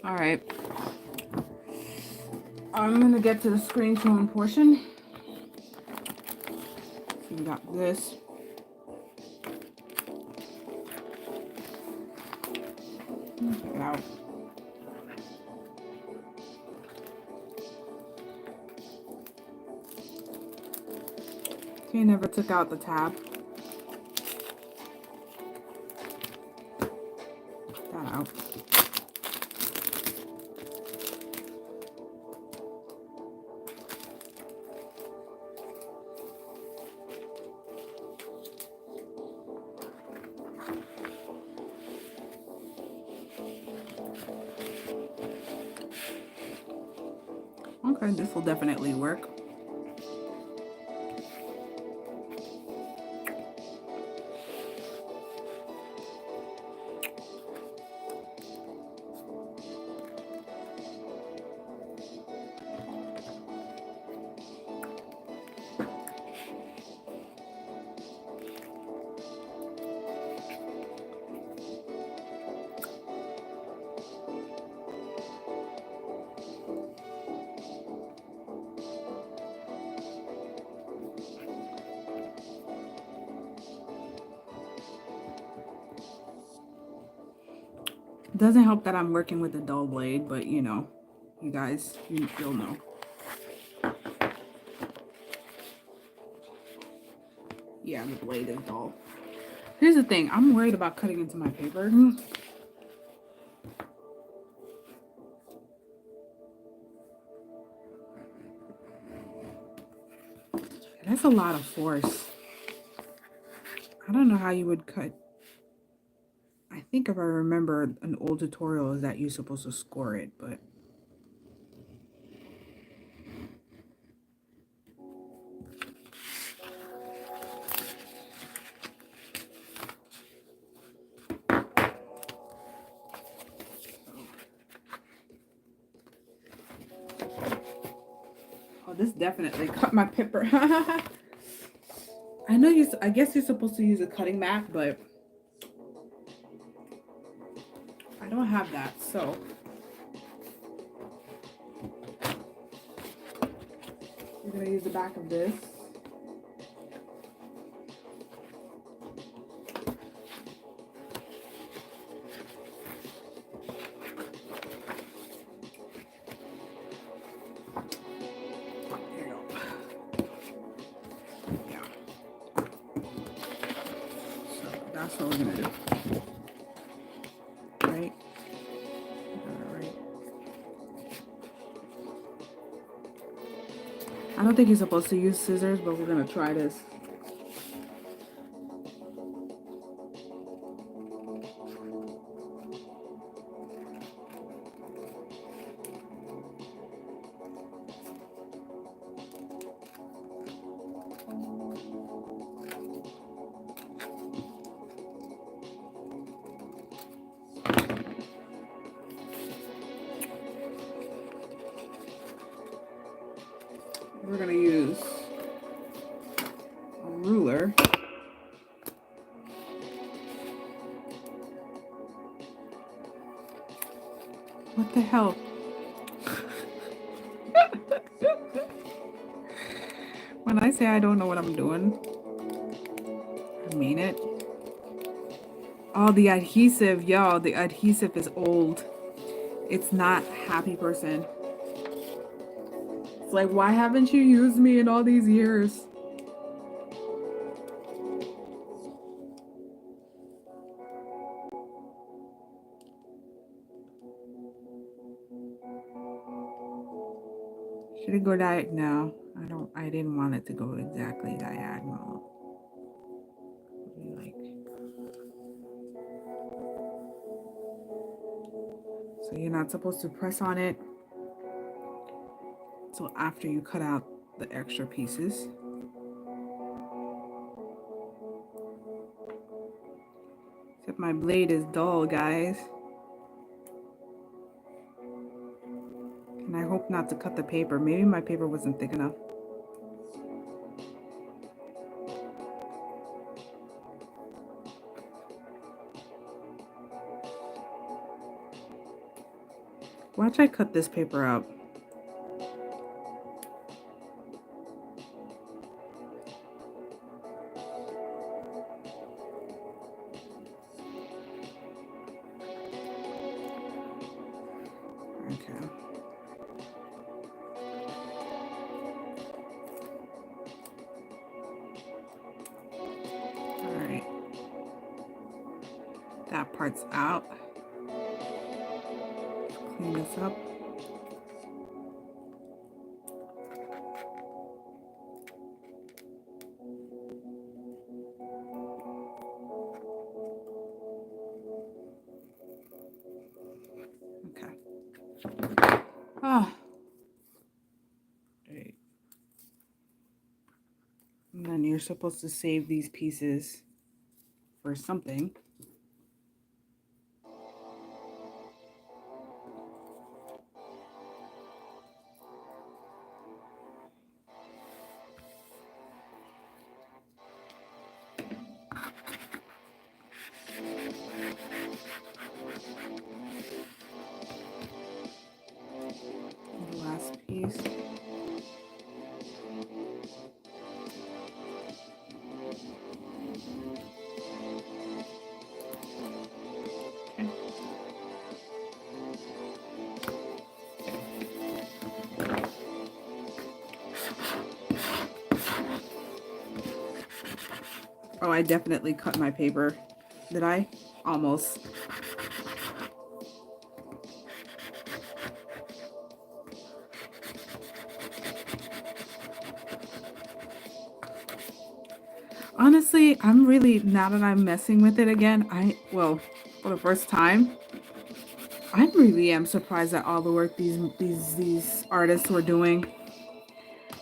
All right. I'm gonna get to the screen tone portion. So we got this. Check it out. Okay, never took out the tab. Take that out. Okay, this will definitely work. It doesn't help that I'm working with a dull blade, but you know, you guys, you'll know. Yeah, the blade is dull. Here's the thing, I'm worried about cutting into my paper. That's a lot of force. I don't know how you would cut. I think if I remember an old tutorial is that you're supposed to score it, but oh, this definitely cut my paper. I know I guess you're supposed to use a cutting mat, but I don't have that, so we're gonna use the back of this. There you go. Yeah. So that's what we're gonna do. Right? Alright. I don't think you're supposed to use scissors, but we're gonna try this. We're gonna use a ruler. What the hell? When I say I don't know what I'm doing, I mean it. Oh, the adhesive, yo, the adhesive is old. It's not happy person. It's like, why haven't you used me in all these years? Should it go diagonal? No, I didn't want it to go exactly diagonal. Like, so you're not supposed to press on it until after you cut out the extra pieces. Except my blade is dull, guys. And I hope not to cut the paper. Maybe my paper wasn't thick enough. Watch I cut this paper out. Okay. All right. That part's out. Clean this up. Okay. Oh. Right. And then you're supposed to save these pieces for something. The last piece. Okay. Oh, I definitely cut my paper. Did I? Almost. Honestly, I'm really, now that I'm messing with it again, well, for the first time, I really am surprised at all the work these artists were doing.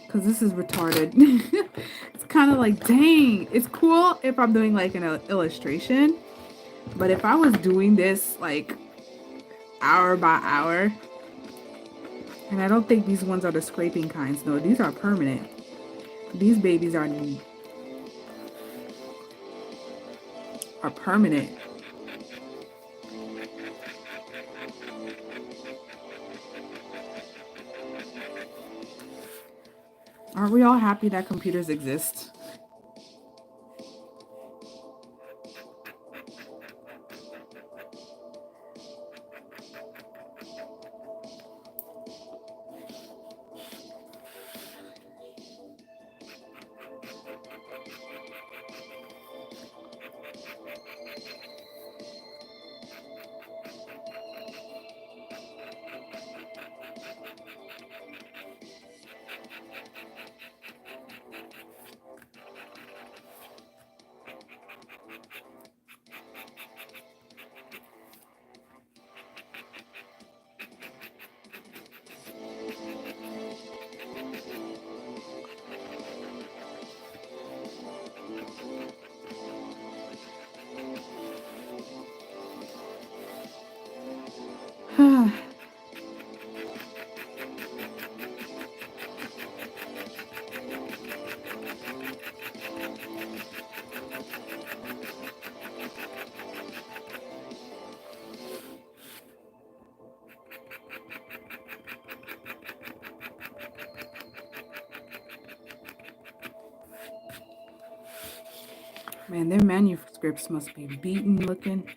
Because this is retarded. It's kind of like, dang, it's cool if I'm doing like an illustration. But if I was doing this like hour by hour, and I don't think these ones are the scraping kinds. No, these are permanent. These babies are permanent. Aren't we all happy that computers exist? Man, their manuscripts must be beaten looking.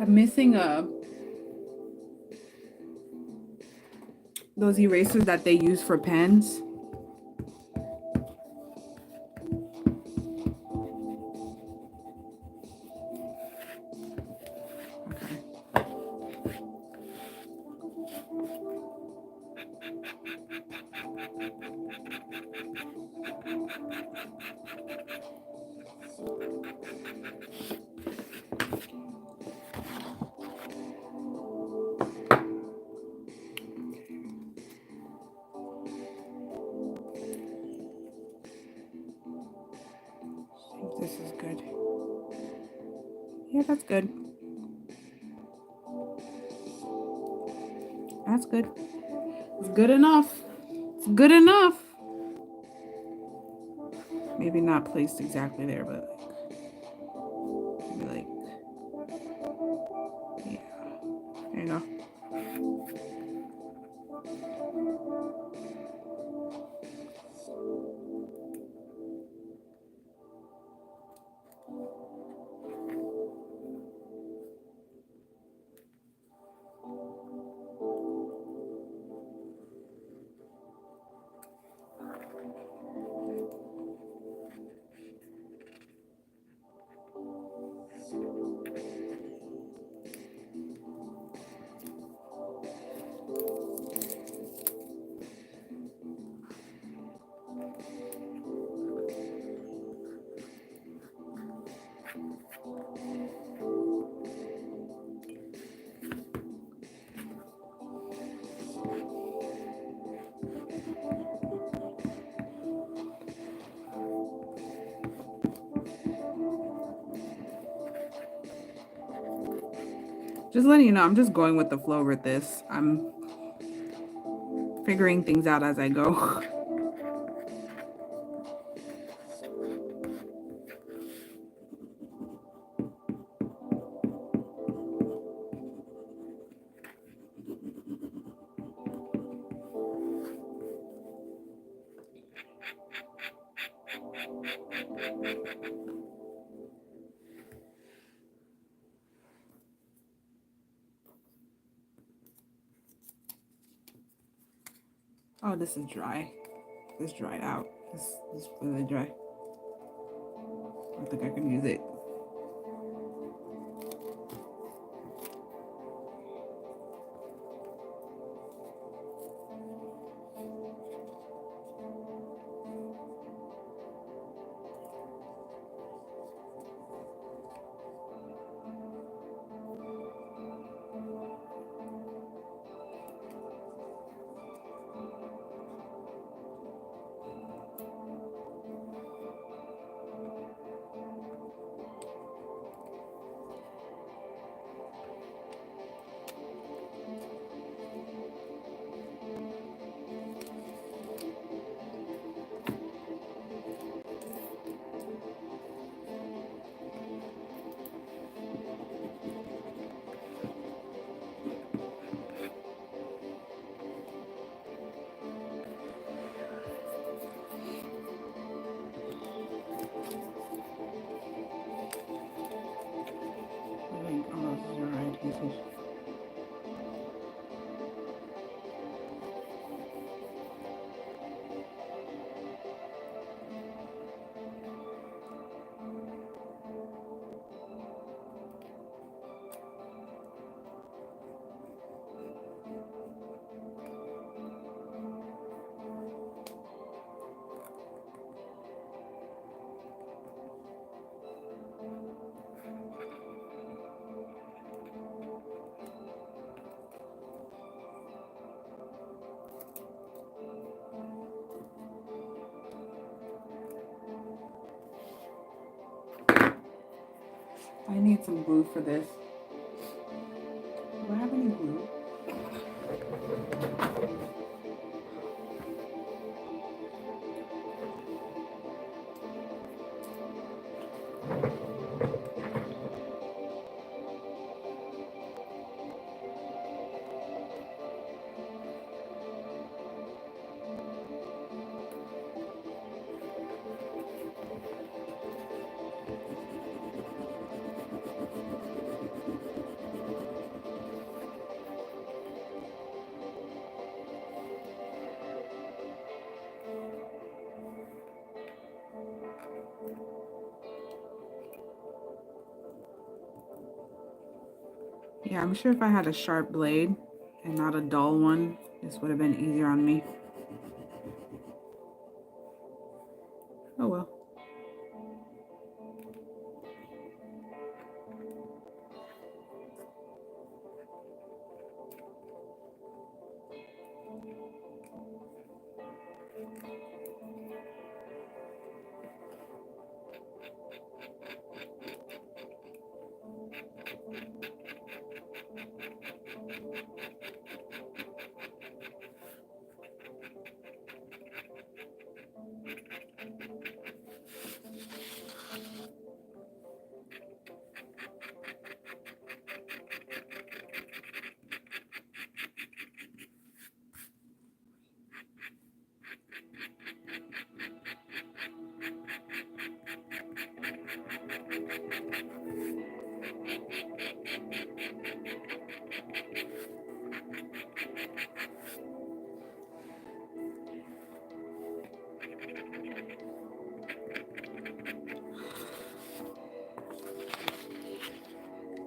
I'm missing those erasers that they use for pens. Yeah, that's good. That's good. It's good enough. It's good enough. Maybe not placed exactly there, but maybe like, yeah. There you go. Just letting you know, I'm just going with the flow with this. I'm figuring things out as I go. Oh, this is dry. This dried out. This is really dry. I don't think I can use it. I think almost dry adhesive. I need some glue for this. Do I have any glue? Yeah, I'm sure if I had a sharp blade and not a dull one, this would have been easier on me. Oh well.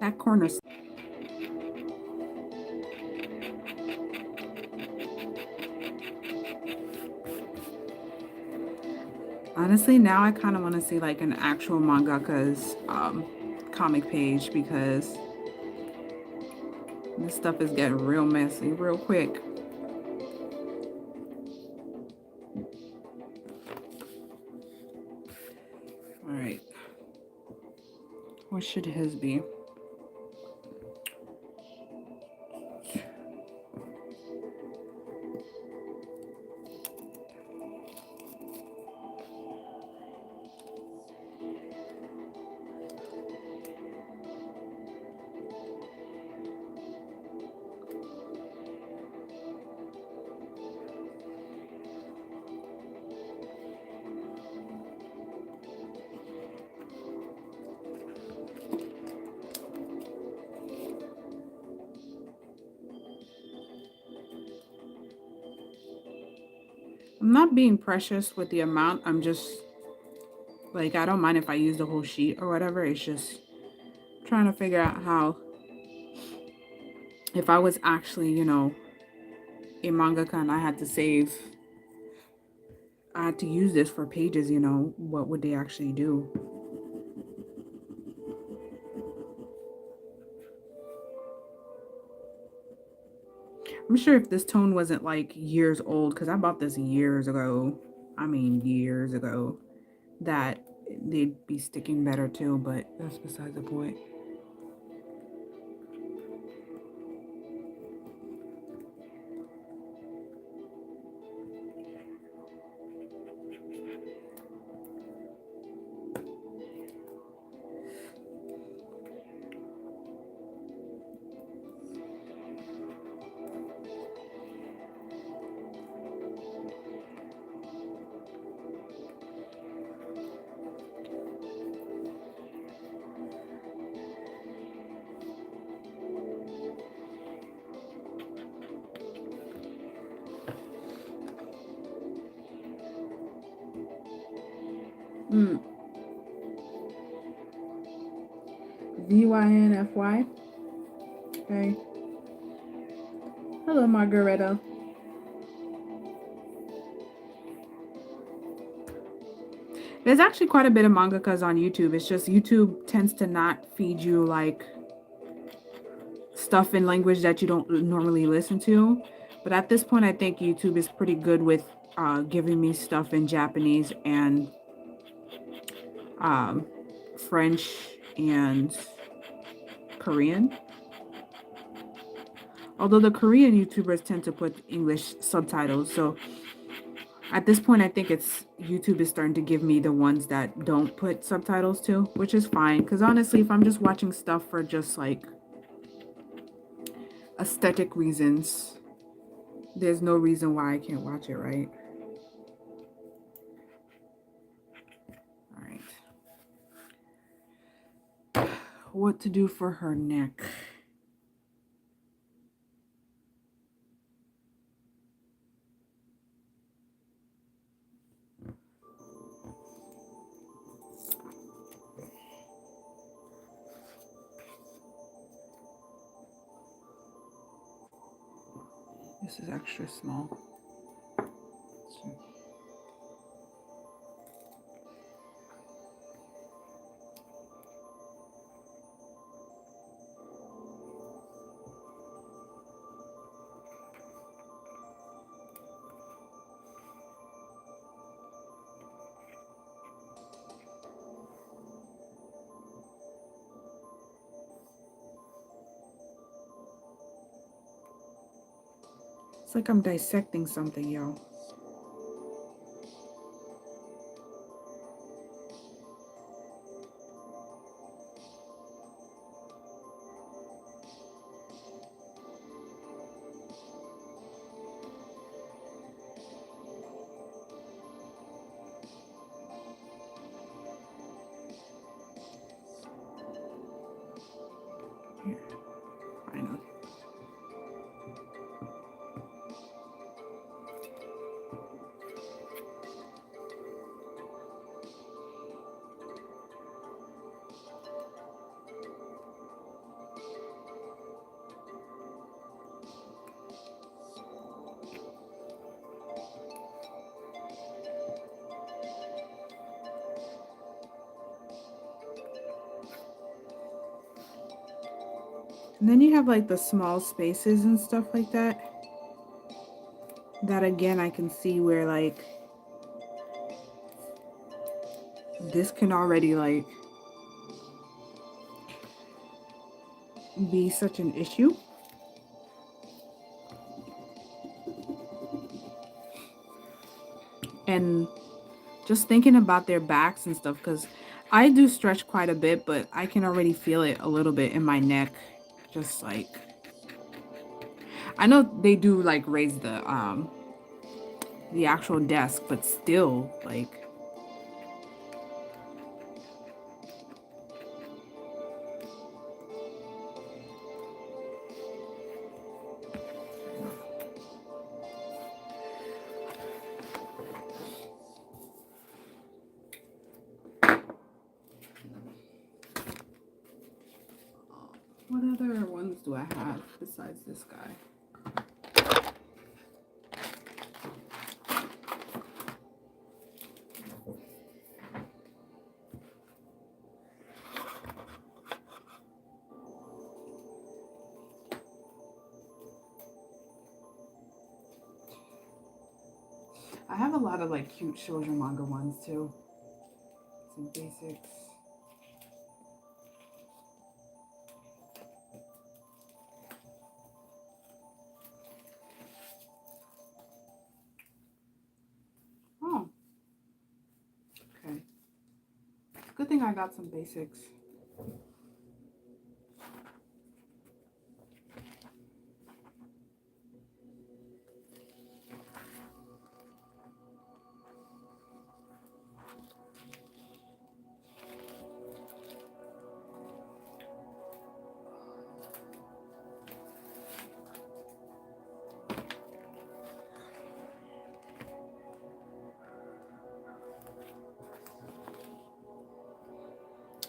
That corner's. Honestly, now I kind of want to see like an actual mangaka's comic page, because this stuff is getting real messy real quick. All right. What should his be? I'm not being precious with the amount. I'm just like, I don't mind if I use the whole sheet or whatever. It's just trying to figure out how, if I was actually, you know, a mangaka and I had to use this for pages, you know, what would they actually do? I'm sure if this tone wasn't like years old, because I bought this years ago, I mean years ago, that they'd be sticking better too, but that's beside the point. VYNFY. Okay. Hello, Margareta. There's actually quite a bit of mangakas on YouTube. It's just YouTube tends to not feed you like stuff in language that you don't normally listen to. But at this point, I think YouTube is pretty good with giving me stuff in Japanese and French and Korean. Although the Korean YouTubers tend to put English subtitles. So at this point, I think YouTube is starting to give me the ones that don't put subtitles to, which is fine. Because honestly, if I'm just watching stuff for just like aesthetic reasons, there's no reason why I can't watch it, right? All right. What to do for her neck? This is extra small. It's like I'm dissecting something, y'all. Here, finally. And then you have like the small spaces and stuff like that. That again, I can see where like this can already like be such an issue. And just thinking about their backs and stuff, because I do stretch quite a bit, but I can already feel it a little bit in my neck. Just like, I know they do like raise the actual desk, but still like, what other ones do I have besides this guy? I have a lot of like cute shoujo manga ones too. Some basics. Oh, okay. Good thing I got some basics.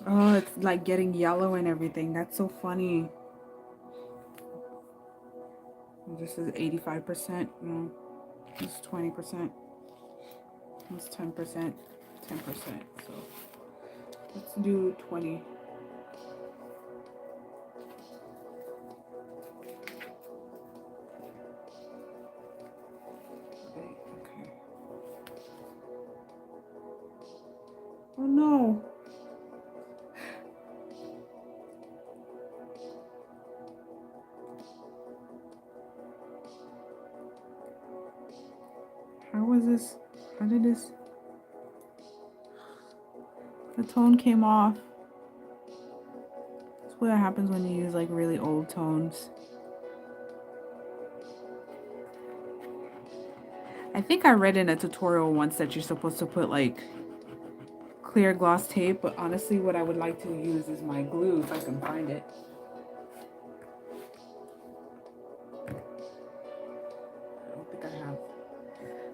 Oh, it's like getting yellow and everything. That's so funny. This is 85%. No, this is 20%. This is 10%. 10%. So let's do 20. Okay. Oh no. How was this? How did this? The tone came off. That's what happens when you use like really old tones. I think I read in a tutorial once that you're supposed to put like clear gloss tape, but honestly what I would like to use is my glue if I can find it. I don't think I have.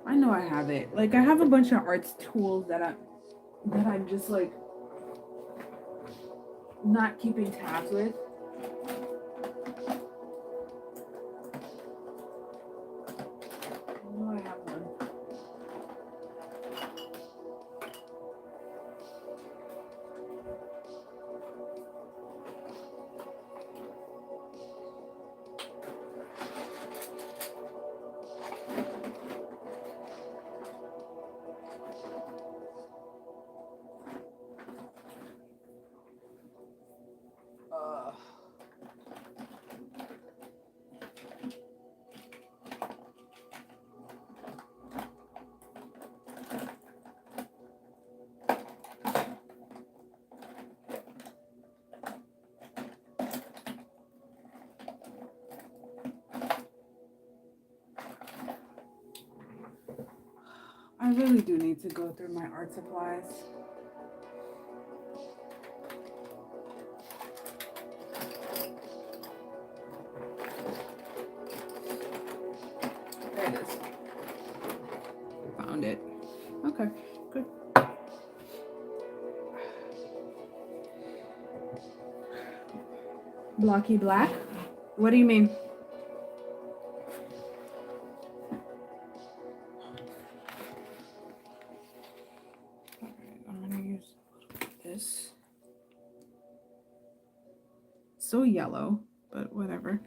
I know I have it. Like I have a bunch of arts tools that I'm just like not keeping tabs with. I know I have one. I really do need to go through my art supplies. There it is. Found it. Okay, good. Blocky black? What do you mean? I'm gonna use this. So yellow. but whatever.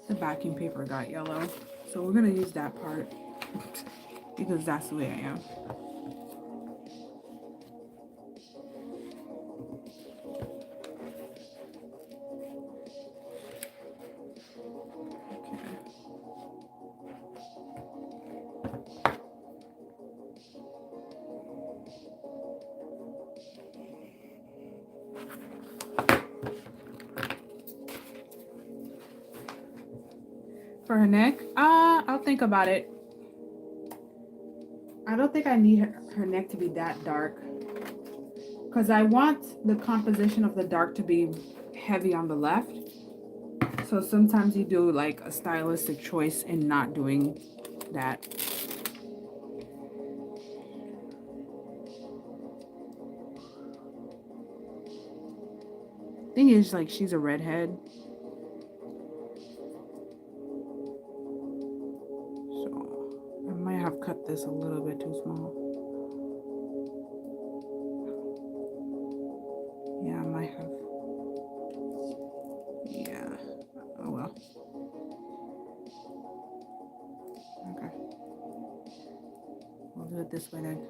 The backing paper got yellow, so we're gonna use that part because that's the way I am. For her neck, I'll think about it. I don't think I need her neck to be that dark because I want the composition of the dark to be heavy on the left. So sometimes you do like a stylistic choice in not doing that. Thing is, like, she's a redhead. So I might have cut this a little bit too small. Yeah, I might have. Yeah. Oh well. Okay. We'll do it this way then.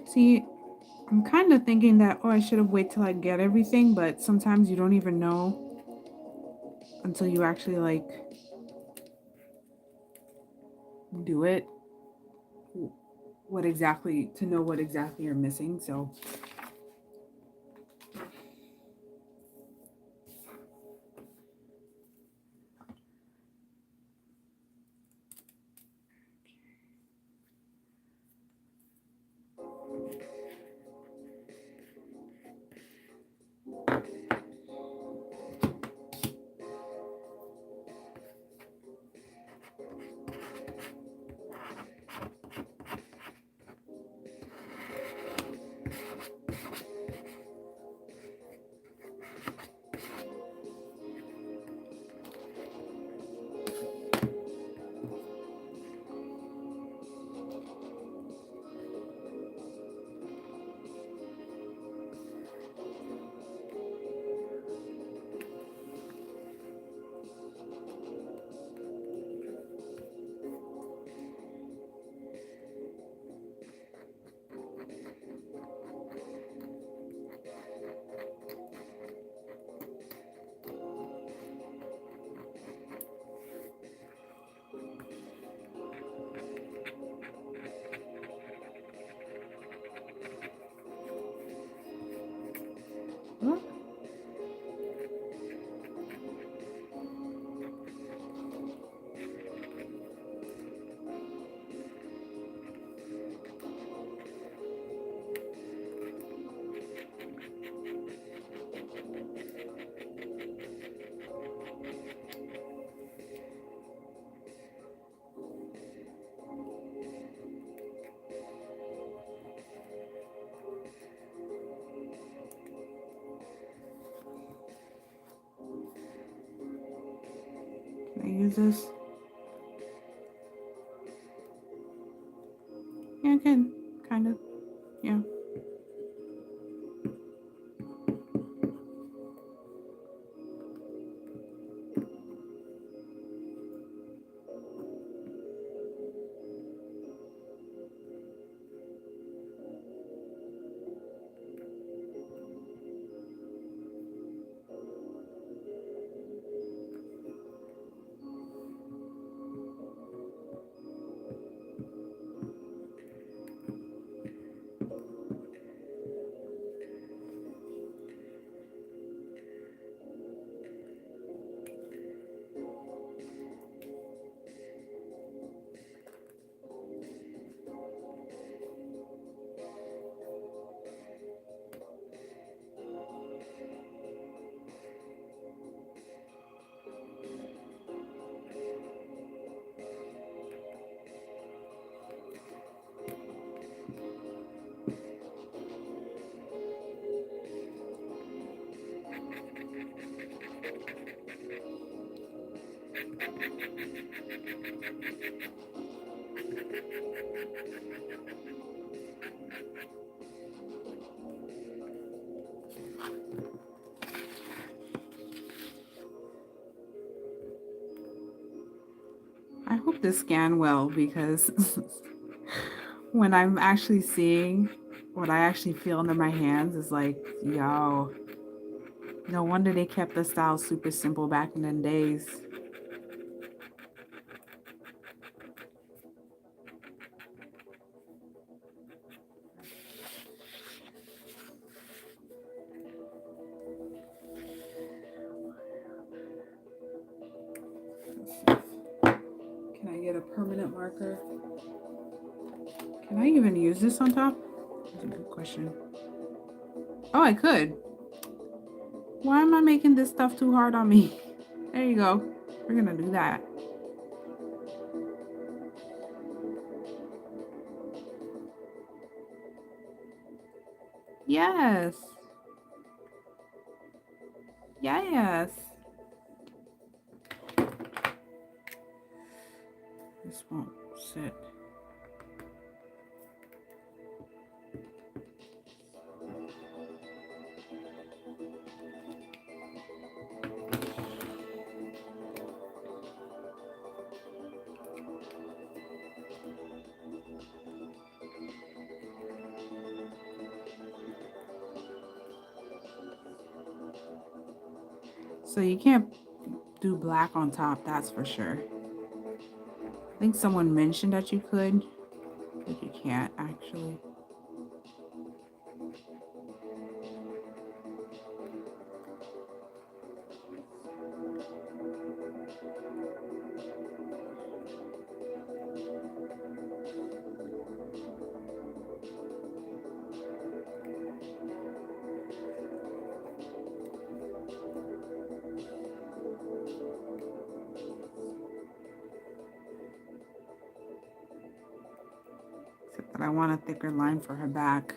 See, I'm kind of thinking that, oh, I should have waited till I get everything, but sometimes you don't even know until you actually, like, do it, to know what exactly you're missing, so. Huh? is this? Yeah, good. Kind of. Yeah. I hope this scanned well because when I'm actually seeing what I actually feel under my hands is like, yo, no wonder they kept the style super simple back in the days. Can I get a permanent marker? Can I even use this on top? That's a good question. Oh, I could. Why am I making this stuff too hard on me? There you go. We're gonna do that. Yes. Yes. This won't sit. So you can't do black on top, that's for sure. I think someone mentioned that you could, but you can't actually. Except that I want a thicker line for her back.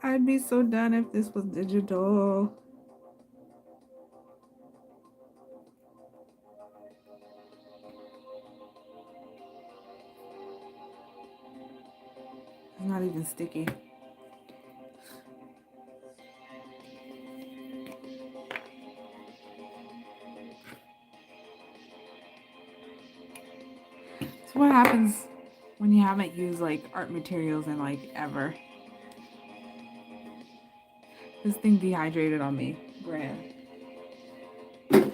I'd be so done if this was digital. It's not even sticky. So what happens when you haven't used like art materials in like ever? This thing dehydrated on me. Grand. It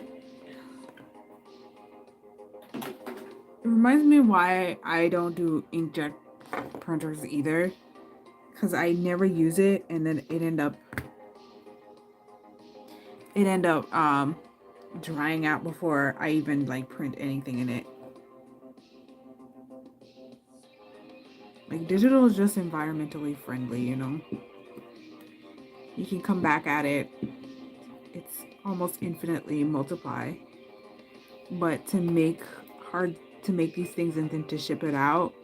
reminds me why I don't do inkjet printers either. Because I never use it and then it end up drying out before I even like print anything in it. Like digital is just environmentally friendly, you know. You can come back at it. It's almost infinitely multiply. But hard to make these things and then to ship it out,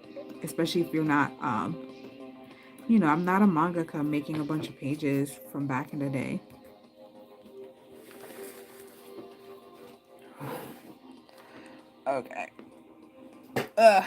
especially if you're not I'm not a mangaka making a bunch of pages from back in the day. Okay. Ugh.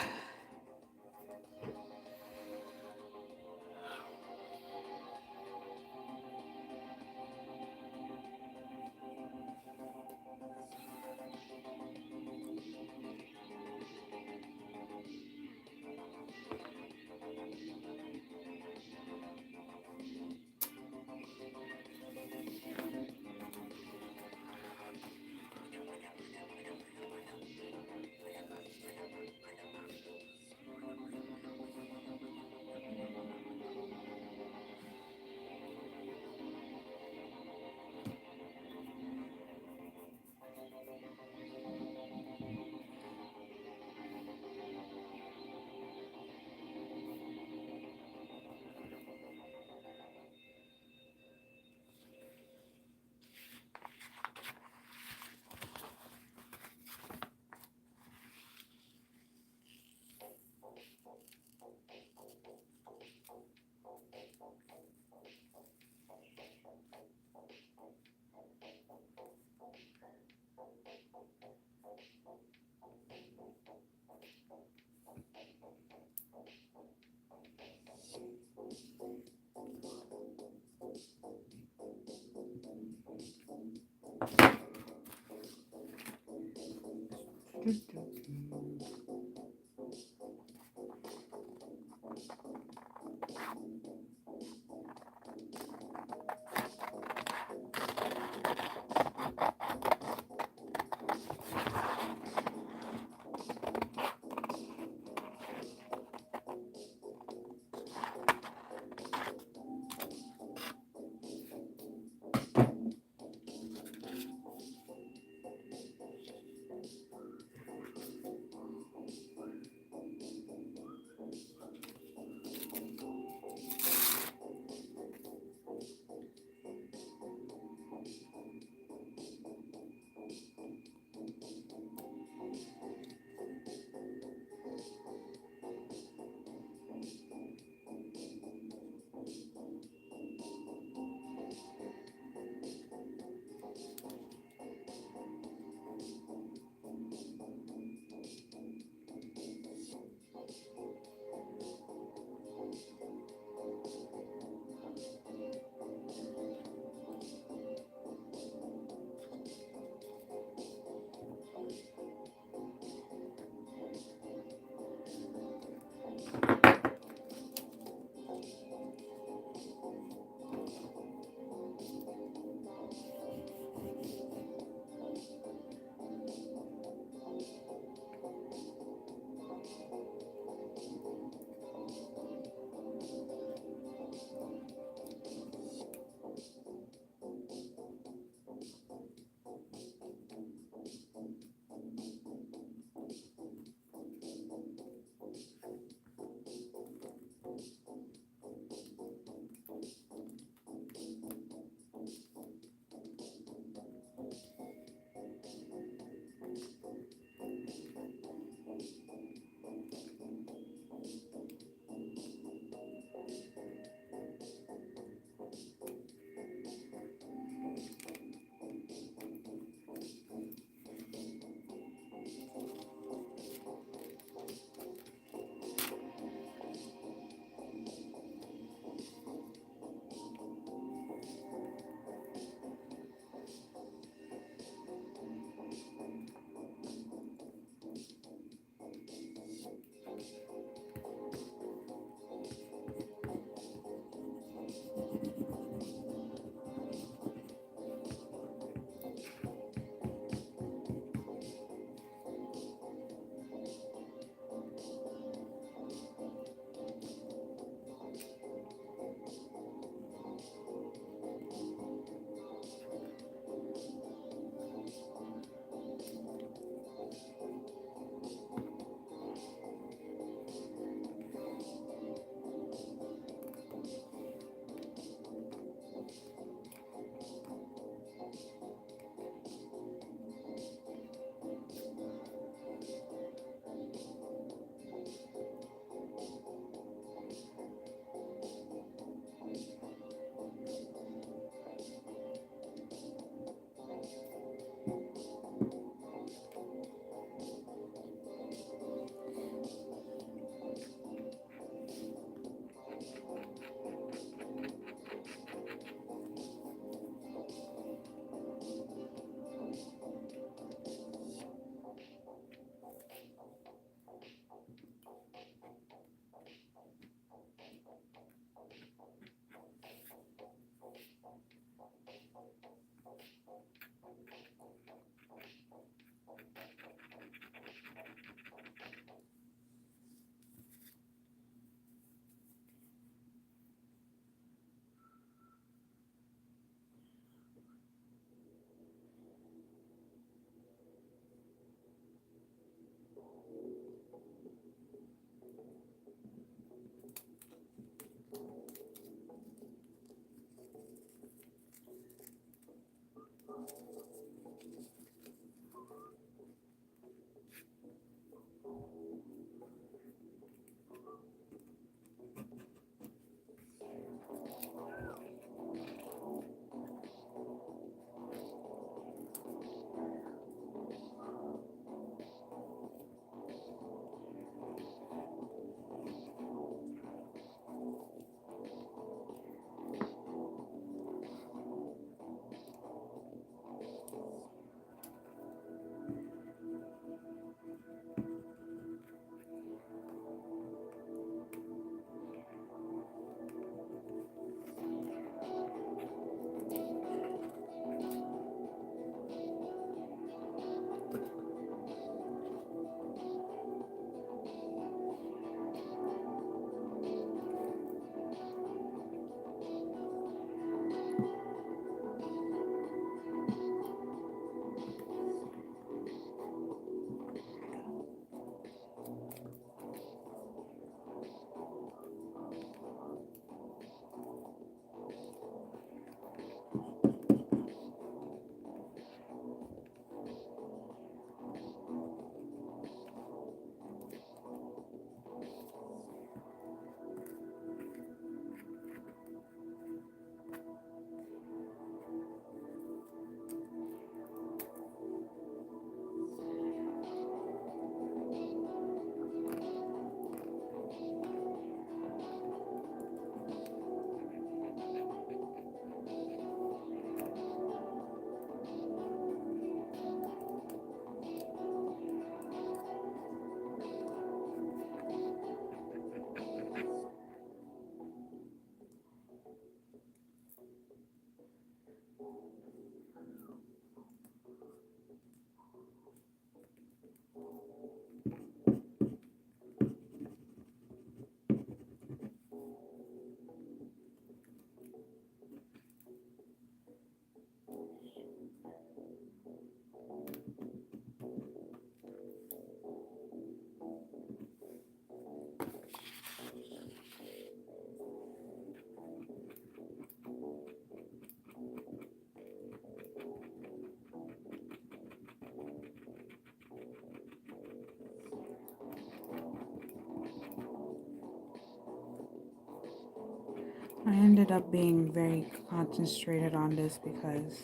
I ended up being very concentrated on this because,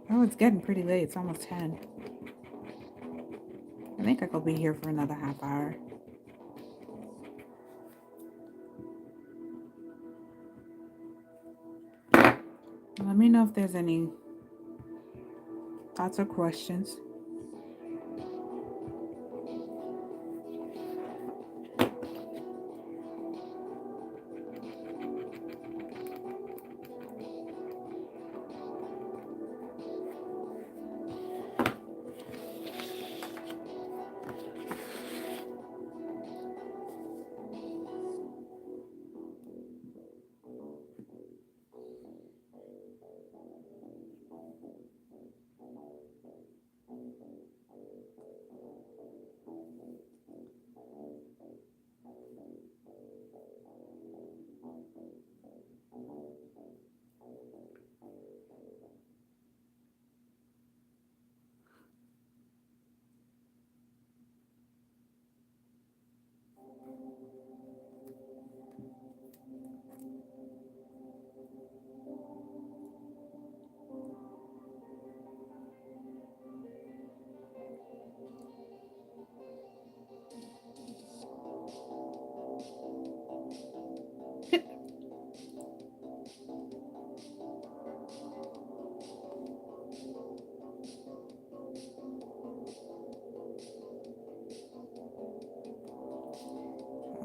oh, it's getting pretty late. It's almost 10. I think I could be here for another half hour. Let me know if there's any thoughts or questions.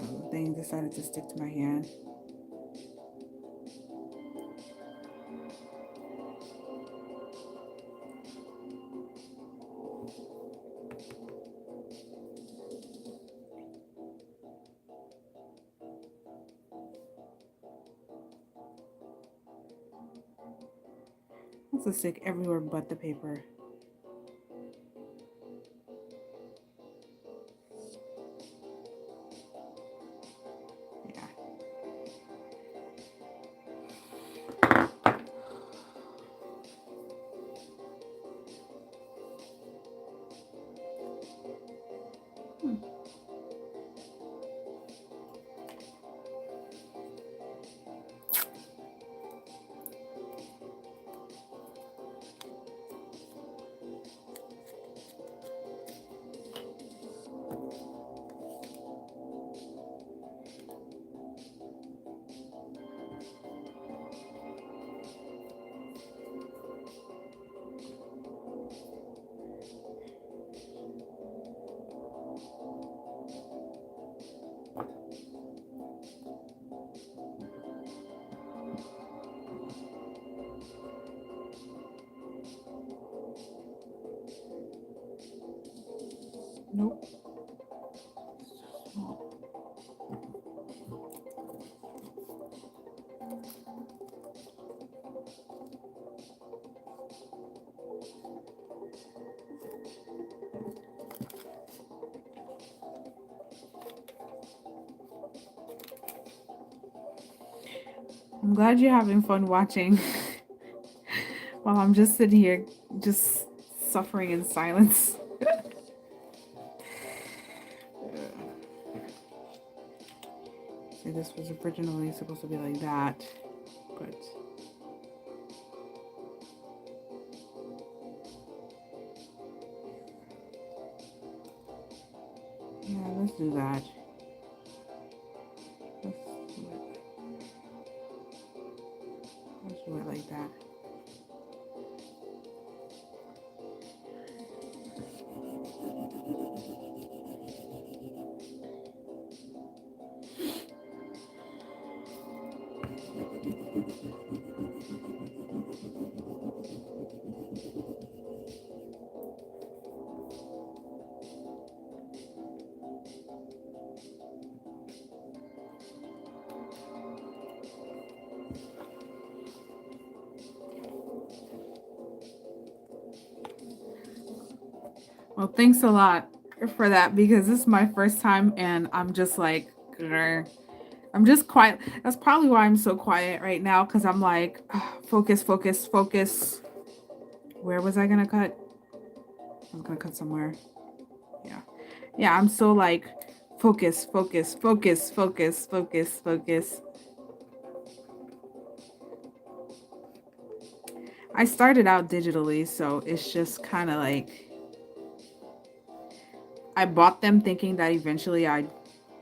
The thing decided to stick to my hand. It's a stick everywhere but the paper. Yeah. Nope. I'm glad you're having fun watching while I'm just sitting here just suffering in silence. See, this was originally supposed to be like that, but yeah, let's do that. Let's do it like that. Well, thanks a lot for that because this is my first time and I'm just like, grr. I'm just quiet. That's probably why I'm so quiet right now because I'm like, focus, focus, focus. Where was I going to cut? I'm going to cut somewhere. Yeah. Yeah, I'm so like Focus, focus, focus, focus, focus, focus. I started out digitally, so it's just kind of like I bought them thinking that eventually I'd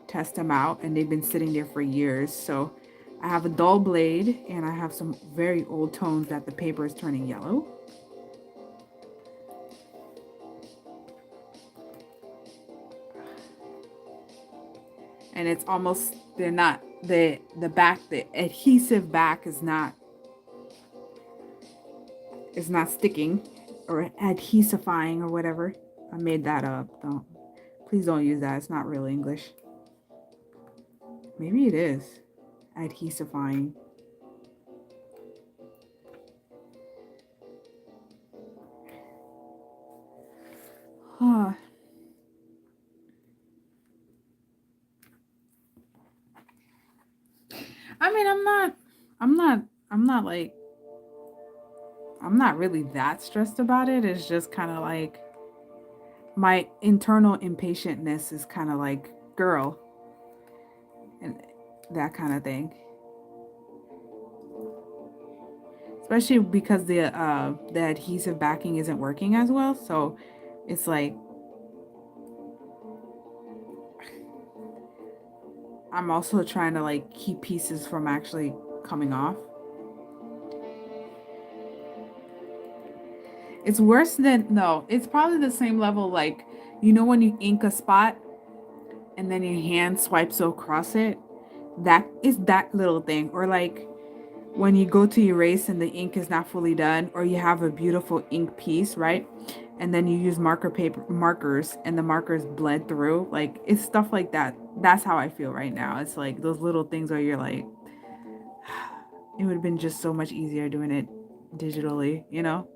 test them out, and they've been sitting there for years. So I have a dull blade, and I have some very old tones that the paper is turning yellow. And it's almost, they're not, the back, the adhesive back is not sticking or adhesifying or whatever. I made that up. Please don't use that. It's not real English. Maybe it is adhesifying. Huh. I mean, I'm not really that stressed about it. It's just kind of like my internal impatientness is kind of like, girl, and that kind of thing. Especially because the adhesive backing isn't working as well, so it's like I'm also trying to like keep pieces from actually coming off. It's worse than, no, it's probably the same level, like, you know when you ink a spot and then your hand swipes across it? That is that little thing. Or like when you go to erase and the ink is not fully done, or you have a beautiful ink piece, right? And then you use markers and the markers bled through. Like, it's stuff like that. That's how I feel right now. It's like those little things where you're like, it would have been just so much easier doing it digitally, you know?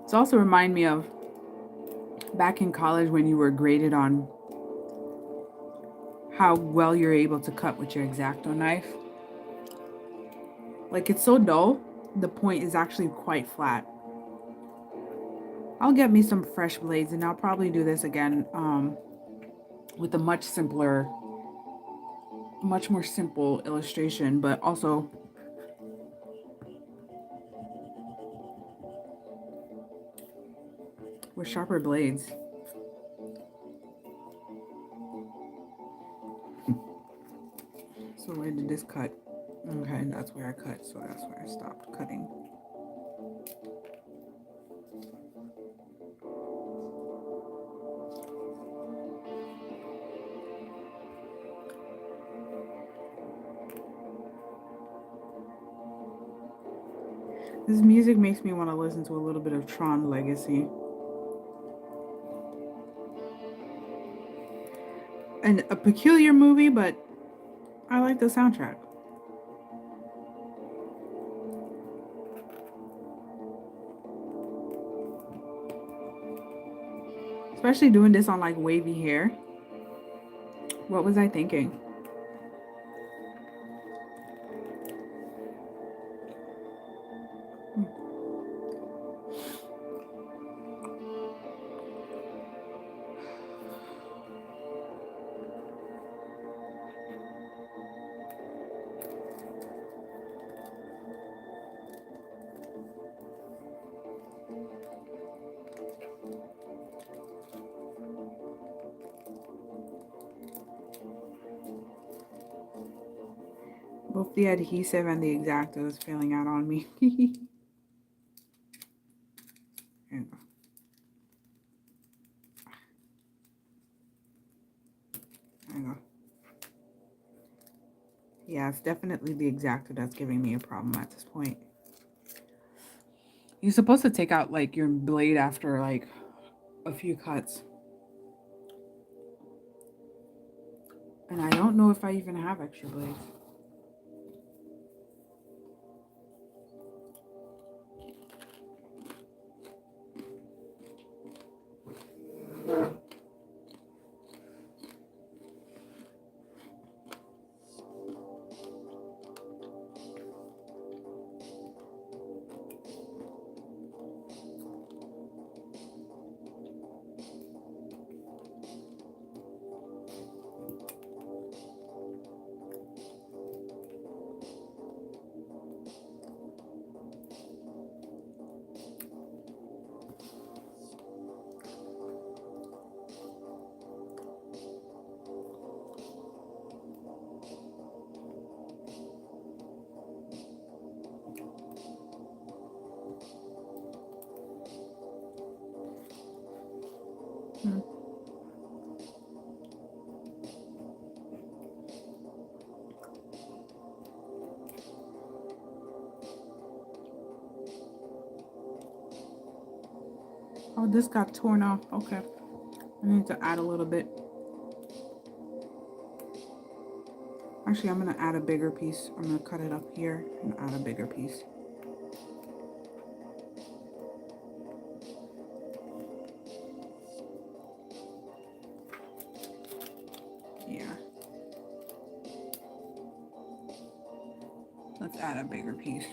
It's also remind me of back in college when you were graded on how well you're able to cut with your X-Acto knife. Like, it's so dull, the point is actually quite flat. I'll get me some fresh blades and I'll probably do this again with a much more simple illustration, but also with sharper blades. So where did this cut? Okay, that's where I cut, so that's where I stopped cutting. This music makes me want to listen to a little bit of Tron Legacy. And a peculiar movie, but I like the soundtrack. Especially doing this on like wavy hair. What was I thinking? Both the adhesive and the X-Acto is failing out on me. There you go. There you go. Yeah, it's definitely the X-Acto that's giving me a problem at this point. You're supposed to take out like your blade after like a few cuts. And I don't know if I even have extra blades. Oh, this got torn off. Okay. I need to add a little bit. Actually, I'm going to add a bigger piece. I'm going to cut it up here and add a bigger piece. Yeah. Let's add a bigger piece.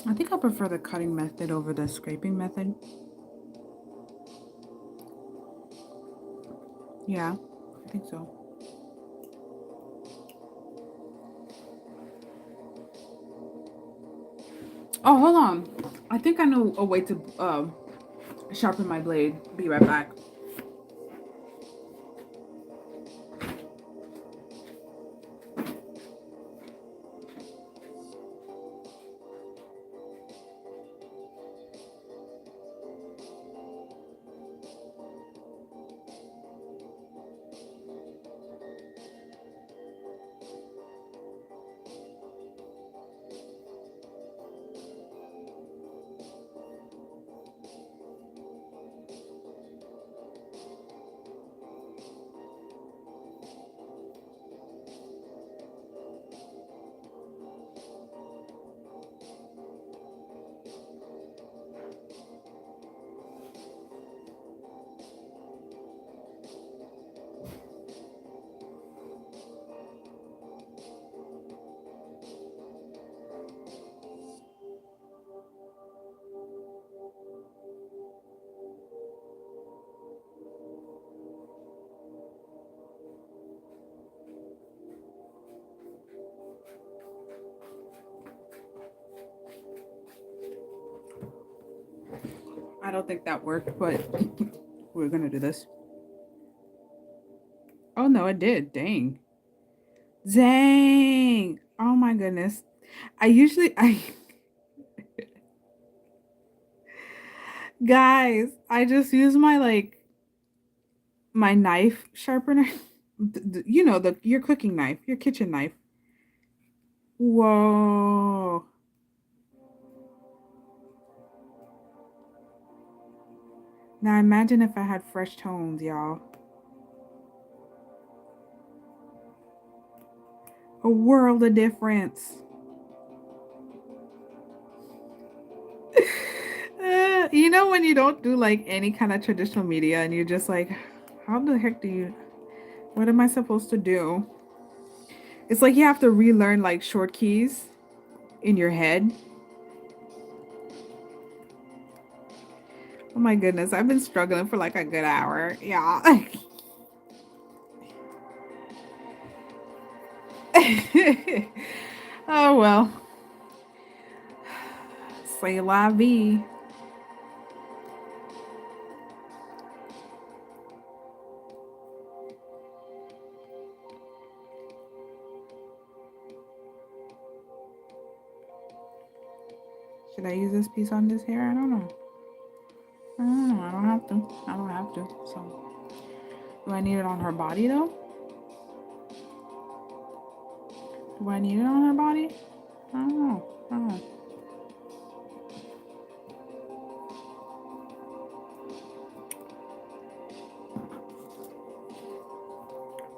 I think I prefer the cutting method over the scraping method. Yeah, I think so. Oh, hold on. I think I know a way to sharpen my blade. Be right back. I don't think that worked, but we're gonna do this. Oh no, it did. Dang. Dang. Oh my goodness. I guys, I just use my knife sharpener. You know, your cooking knife, your kitchen knife. Whoa. Now imagine if I had fresh tones, y'all. A world of difference. You know when you don't do like any kind of traditional media and you're just like, how the heck what am I supposed to do? It's like you have to relearn like short keys in your head. my goodness, I've been struggling for like a good hour. Yeah. Oh well. Say la vie. Should I use this piece on this hair? I don't know. I don't know. I don't have to. I don't have to. So, do I need it on her body though? Do I need it on her body? I don't know. I don't know.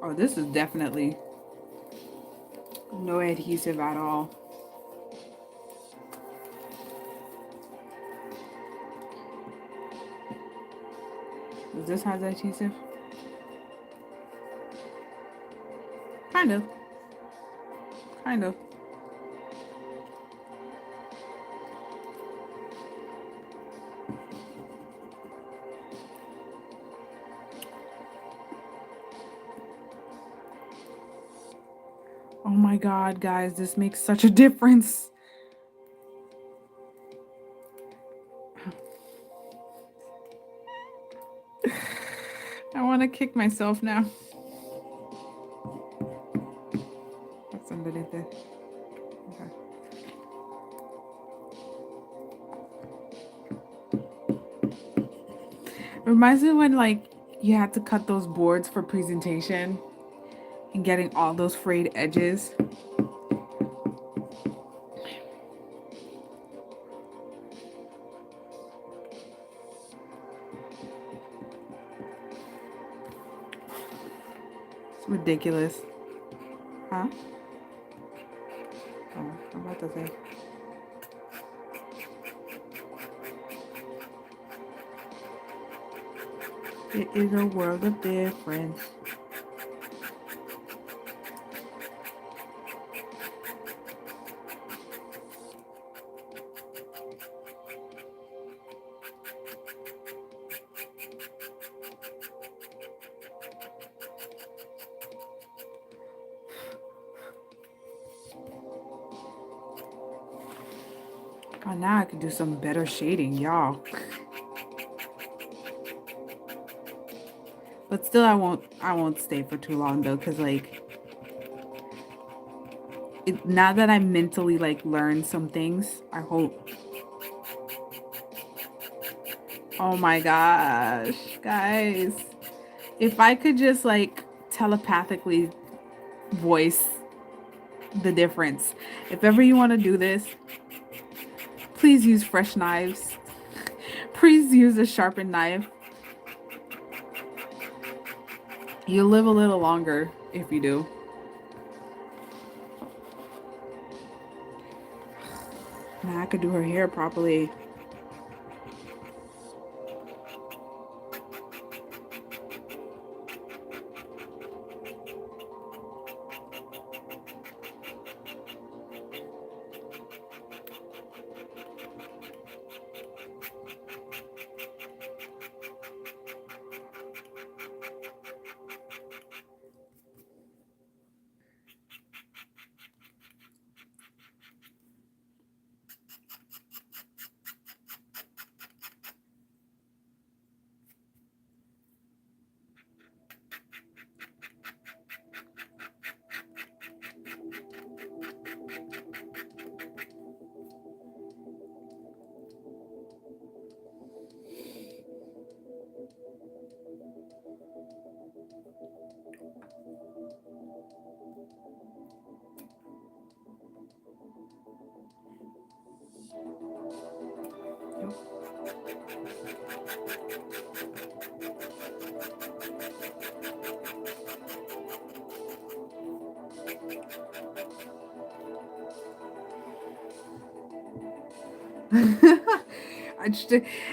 Oh, this is definitely no adhesive at all. Does this have adhesive? Kind of. Kind of. Oh my god, guys, this makes such a difference. I want to kick myself now. What's underneath it? Okay. It reminds me when like you had to cut those boards for presentation and getting all those frayed edges. It's ridiculous. Huh? Oh, I'm about to say. It is a world of difference. Oh, now I can do some better shading, y'all. But still, I won't stay for too long though, cause like, now that I mentally like learned some things, I hope. Oh my gosh, guys, if I could just like telepathically voice the difference. If ever you want to do this, please use fresh knives. Please use a sharpened knife. You'll live a little longer if you do. Now I could do her hair properly.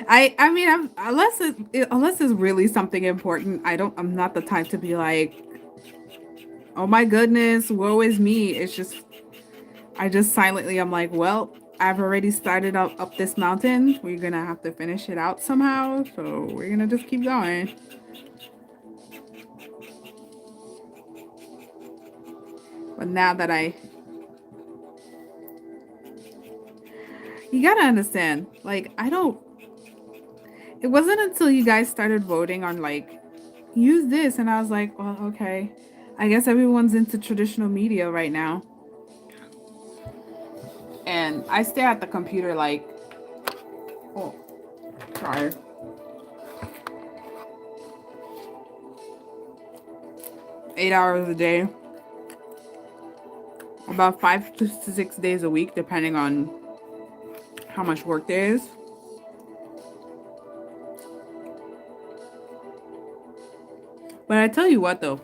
I mean, unless it's really something important, I'm not the type to be like, oh my goodness, woe is me. It's just, I just silently, I'm like, well, I've already started up this mountain. We're gonna have to finish it out somehow, so we're gonna just keep going. But now that you gotta understand, like, it wasn't until you guys started voting on, like, use this, and I was like, well, okay. I guess everyone's into traditional media right now. And I stay at the computer, like, oh, sorry. 8 hours a day. About 5 to 6 days a week, depending on how much work there is. But I tell you what, though,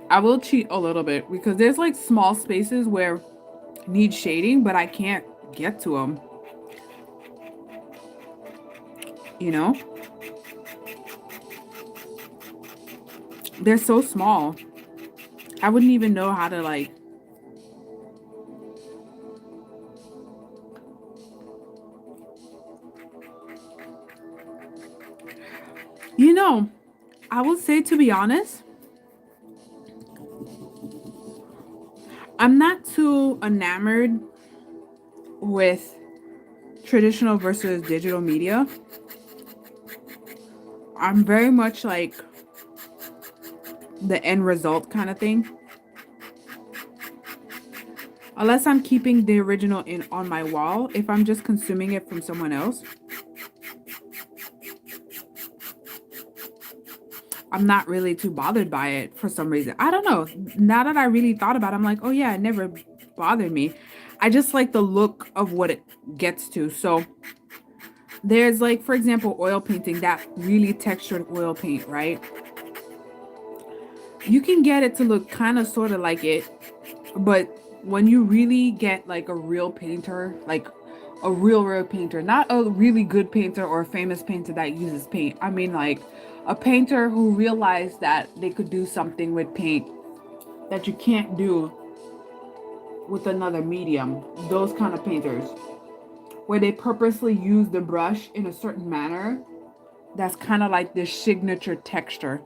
I will cheat a little bit because there's like small spaces where need shading, but I can't get to them. You know? They're so small. I wouldn't even know how to, like, you know, I would say, to be honest, I'm not too enamored with traditional versus digital media. I'm very much like the end result kind of thing. Unless I'm keeping the original on my wall, if I'm just consuming it from someone else, I'm not really too bothered by it for some reason. I don't know. Now that I really thought about it, I'm like, oh yeah, it never bothered me. I just like the look of what it gets to. So there's, like, for example, oil painting, that really textured oil paint, right? You can get it to look kind of sort of like it, but when you really get like a real painter, like a real painter, not a really good painter or a famous painter that uses paint. I mean, like a painter who realized that they could do something with paint that you can't do with another medium. Those kind of painters, where they purposely use the brush in a certain manner that's kind of like this signature texture.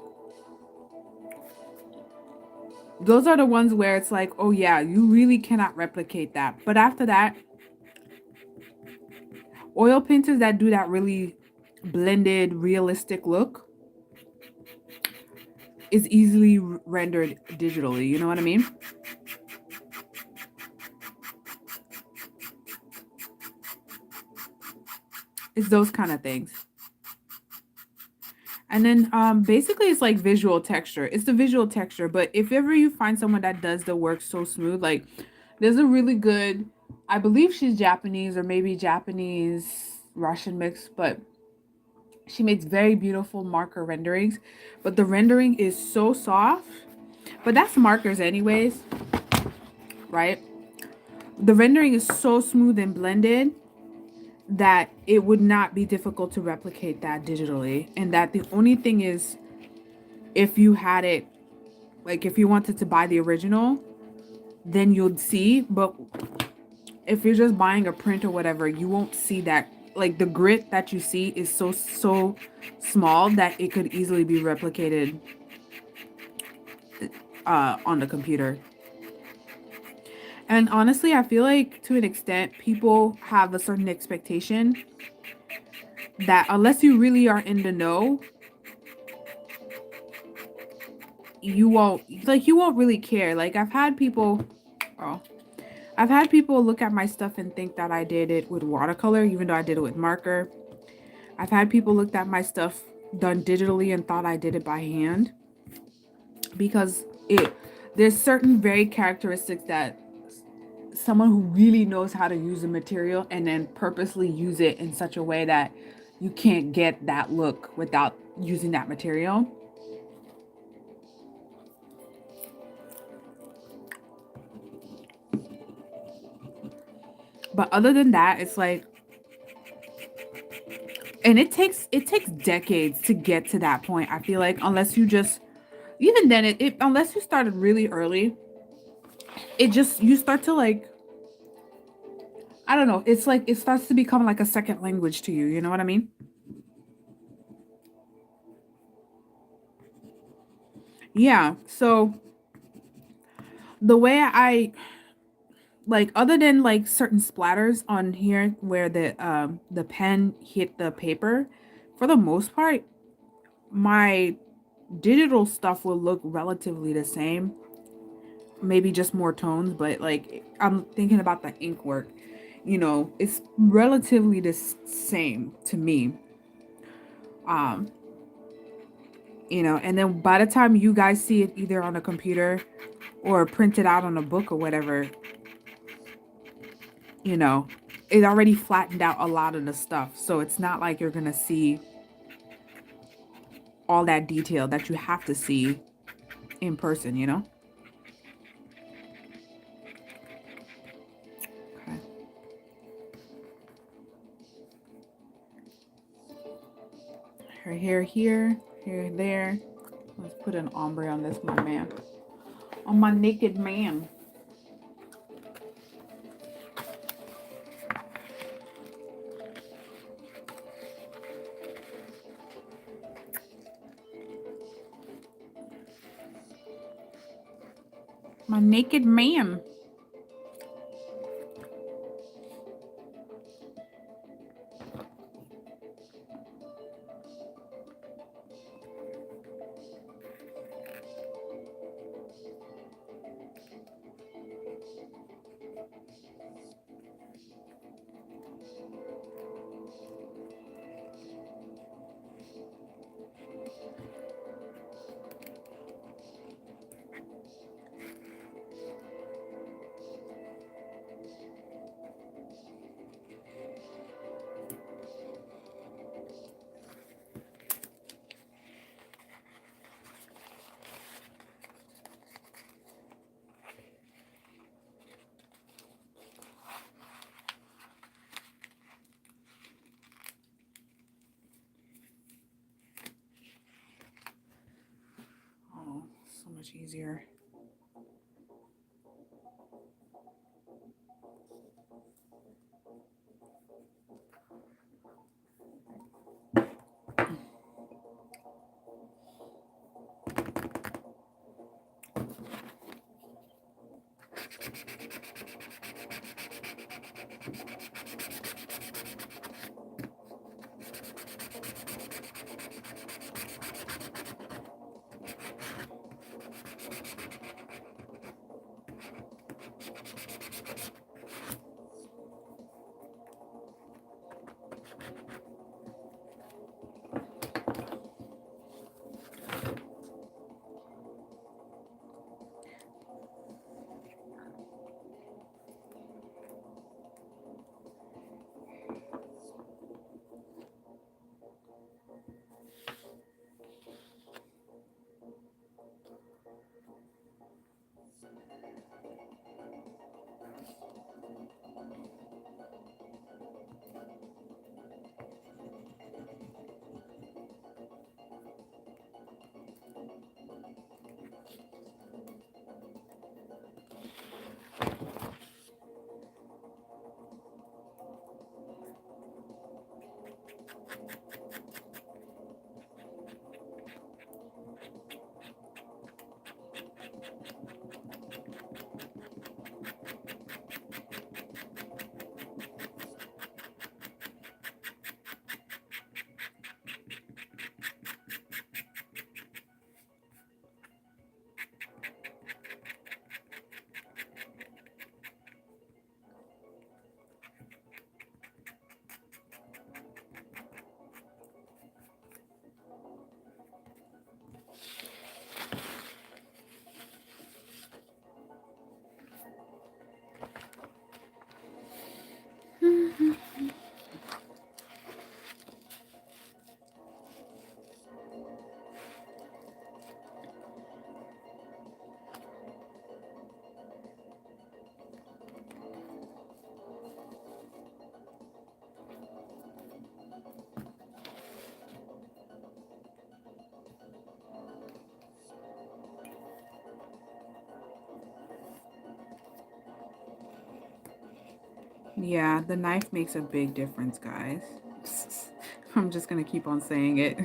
Those are the ones where it's like, oh yeah, you really cannot replicate that. But after that, oil painters that do that really blended, realistic look is easily rendered digitally. You know what I mean? It's those kind of things. And then basically it's like visual texture. It's the visual texture. But if ever you find someone that does the work so smooth, like there's a really good, I believe she's Japanese or maybe Japanese Russian mix, but she makes very beautiful marker renderings. But the rendering is so soft. But that's markers anyways, right? The rendering is so smooth and blended that it would not be difficult to replicate that digitally. And that the only thing is, if you had it, like if you wanted to buy the original, then you'd see. But if you're just buying a print or whatever, you won't see that. Like the grit that you see is so small that it could easily be replicated on the computer. And honestly, I feel like to an extent, people have a certain expectation that unless you really are in the know, you won't really care. Like I've had people look at my stuff and think that I did it with watercolor, even though I did it with marker. I've had people look at my stuff done digitally and thought I did it by hand, because there's certain very characteristics that someone who really knows how to use the material and then purposely use it in such a way that you can't get that look without using that material. But other than that, it's like, and it takes decades to get to that point. I feel like unless you just, even then, unless you started really early, you start to like I don't know. It's like it starts to become like a second language to you. You know what I mean? Yeah. So the way I like, other than like certain splatters on here where the pen hit the paper, for the most part, my digital stuff will look relatively the same. Maybe just more tones, but like I'm thinking about the ink work. You know, it's relatively the same to me. Um, and then by the time you guys see it either on a computer or printed out on a book or whatever, you know, it already flattened out a lot of the stuff. So it's not like you're gonna see all that detail that you have to see in person, you know? Okay. Her hair here, hair there. Let's put an ombre on this, my man. On my naked man. My naked man. Oh, so much easier. Yeah, the knife makes a big difference, guys. I'm just gonna keep on saying it.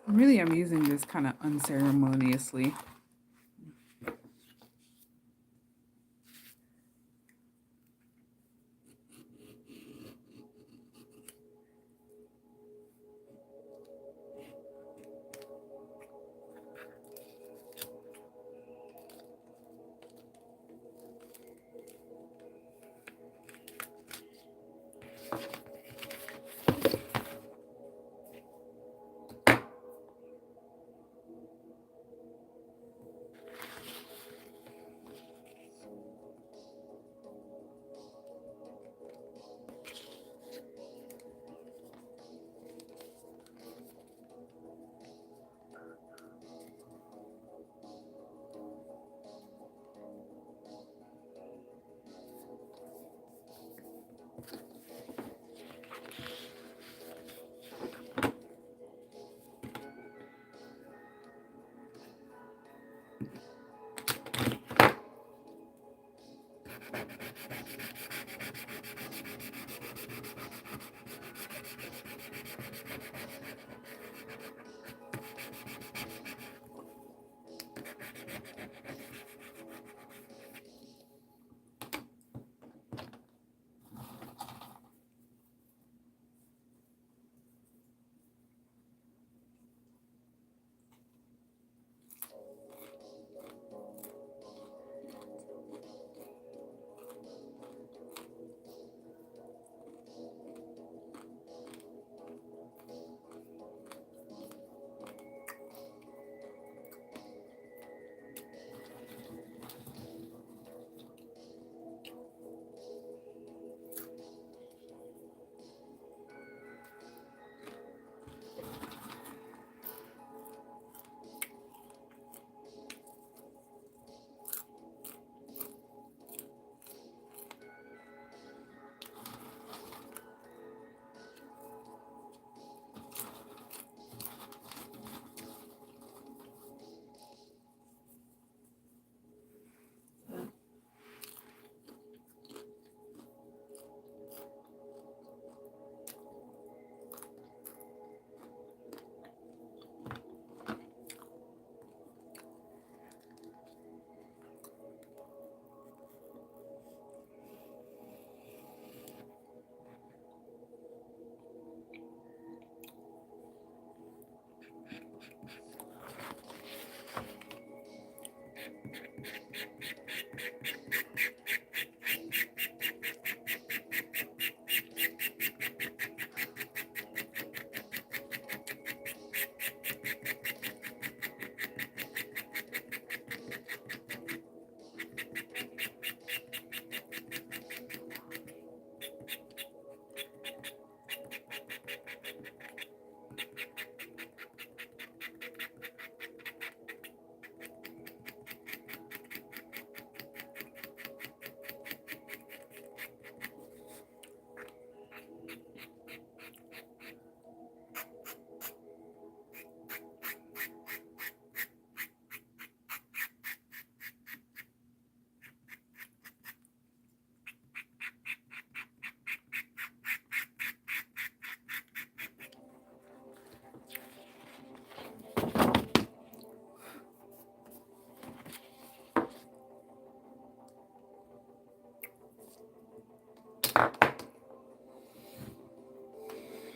Really, I'm using this kind of unceremoniously.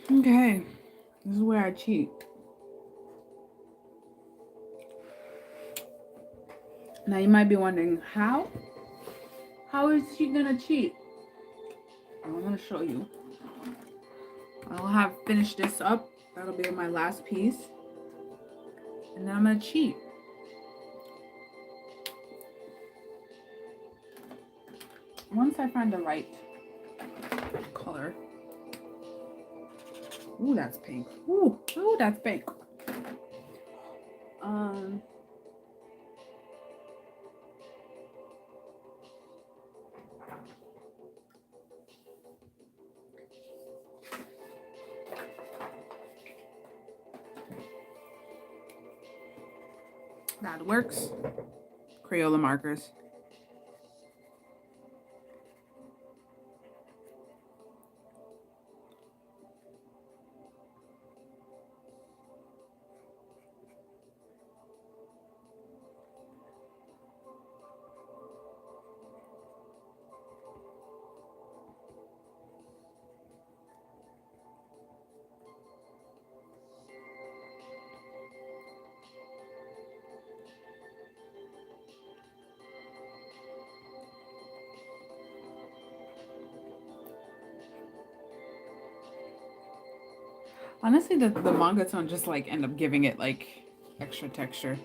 Okay, this is where I cheat. Now you might be wondering, how? How is she gonna cheat? I'm gonna show you. I'll have finished this up. That'll be my last piece. And then I'm gonna cheat. Once I find the right color. Ooh, that's pink. Ooh, that's pink. That works. Crayola markers. Honestly, the manga tone just like end up giving it like extra texture.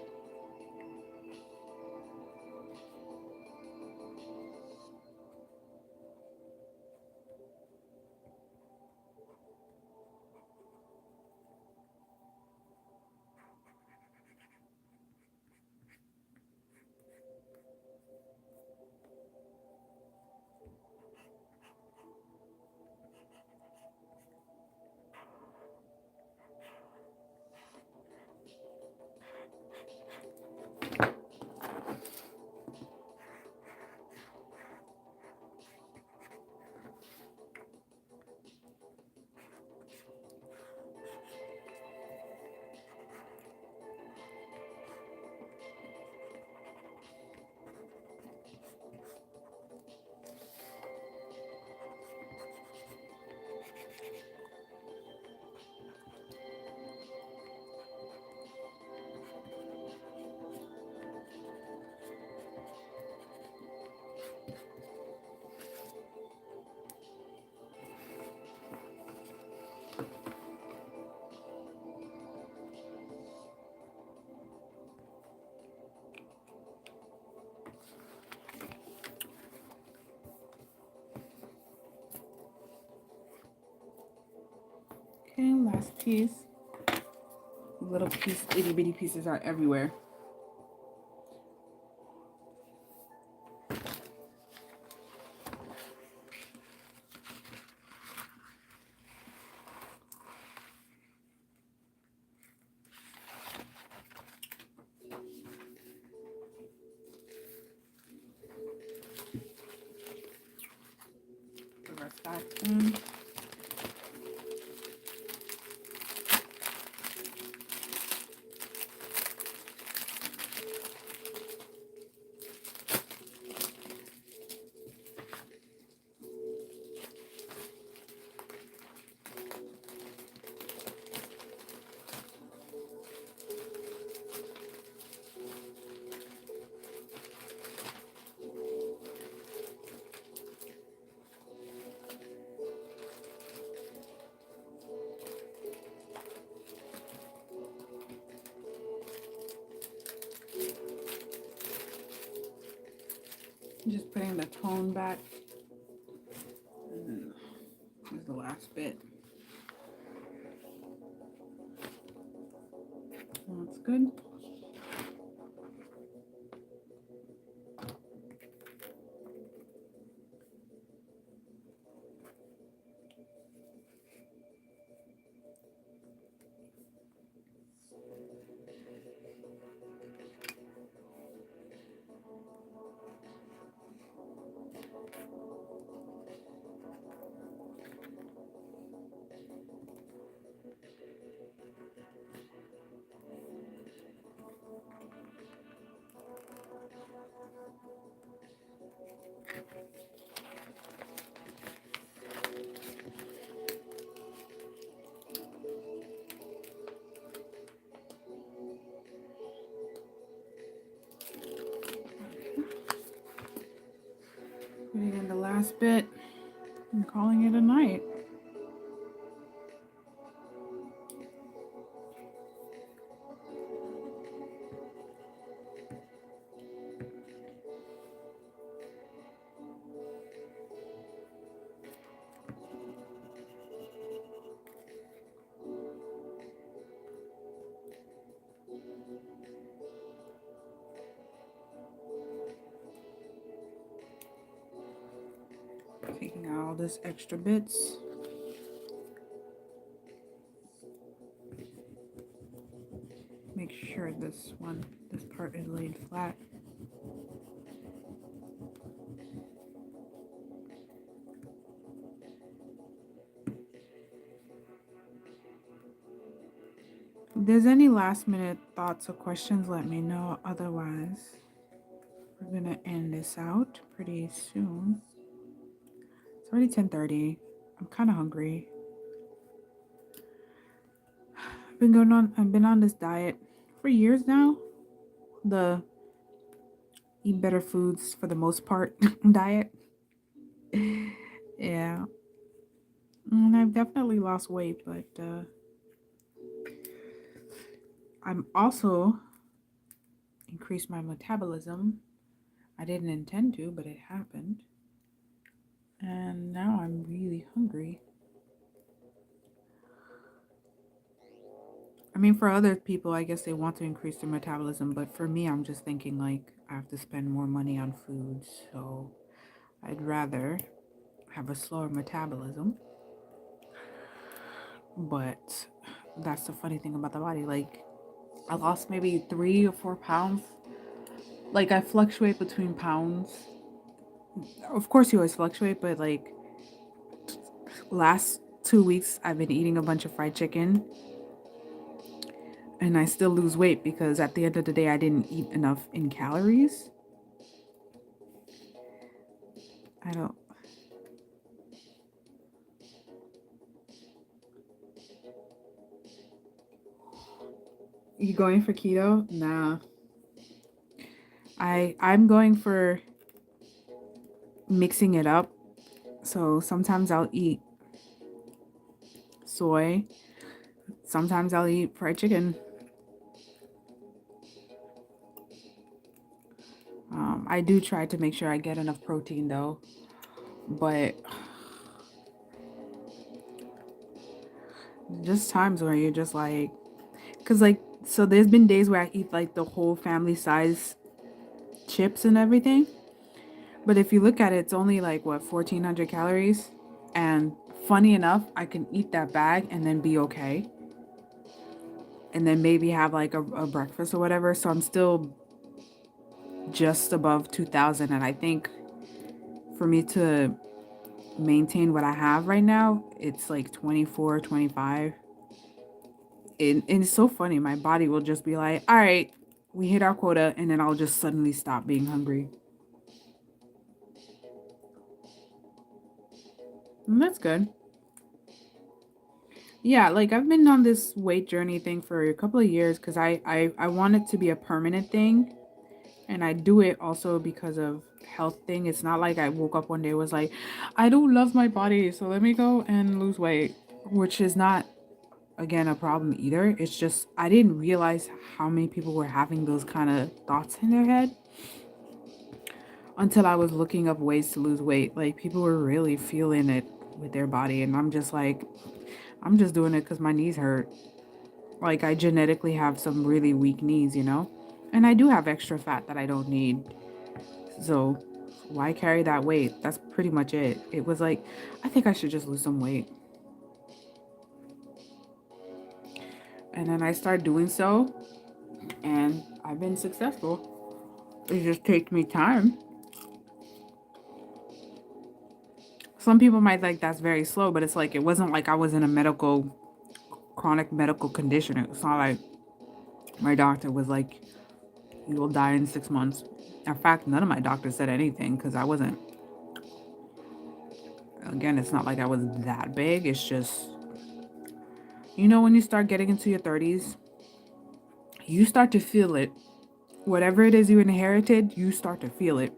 Okay, last piece. Little piece, itty bitty pieces are everywhere. The rest back in. Just putting the tone back. And then here's the last bit. That's good. Putting in the last bit and calling it a night. all this extra bits. Make sure this part is laid flat. If there's any last minute thoughts or questions, let me know. Otherwise, we're gonna end this out pretty soon. It's already 10:30. I'm kind of hungry. I've been on this diet for years now. The eat better foods for the most part diet. Yeah. And I've definitely lost weight, but I'm also increased my metabolism. I didn't intend to, but it happened. And now I'm really hungry. I mean, for other people, I guess they want to increase their metabolism, but for me, I'm just thinking like I have to spend more money on food, so I'd rather have a slower metabolism. But that's the funny thing about the body. Like, I lost maybe 3 or 4 pounds. Like, I fluctuate between pounds. Of course, you always fluctuate, but like, last 2 weeks, I've been eating a bunch of fried chicken. And I still lose weight because at the end of the day, I didn't eat enough in calories. I don't. You going for keto? Nah. I'm going for mixing it up. So sometimes I'll eat soy. Sometimes I'll eat fried chicken. I do try to make sure I get enough protein though. But just times where you're just like, because like, so there's been days where I eat like the whole family size chips and everything. But if you look at it, it's only like what, 1,400 calories. And funny enough, I can eat that bag and then be okay. And then maybe have like a breakfast or whatever. So I'm still just above 2,000. And I think for me to maintain what I have right now, it's like 24, 25. And it's so funny. My body will just be like, all right, we hit our quota. And then I'll just suddenly stop being hungry. And that's good. Yeah, like I've been on this weight journey thing for a couple of years because I want it to be a permanent thing. And I do it also because of health thing. It's not like I woke up one day and was like, I don't love my body, so let me go and lose weight, which is not, again, a problem either. It's just I didn't realize how many people were having those kind of thoughts in their head until I was looking up ways to lose weight. Like people were really feeling it with their body, and I'm just like, I'm just doing it because my knees hurt. Like I genetically have some really weak knees, you know? And I do have extra fat that I don't need. So why carry that weight? That's pretty much it. It was like, I think I should just lose some weight. And then I started doing so, and I've been successful. It just takes me time. Some people might think that's very slow, but it's like, it wasn't like I was in a chronic medical condition. It's not like my doctor was like, you will die in 6 months. In fact, none of my doctors said anything because I wasn't, again, it's not like I was that big. It's just, you know, when you start getting into your 30s, you start to feel it. Whatever it is you inherited, you start to feel it.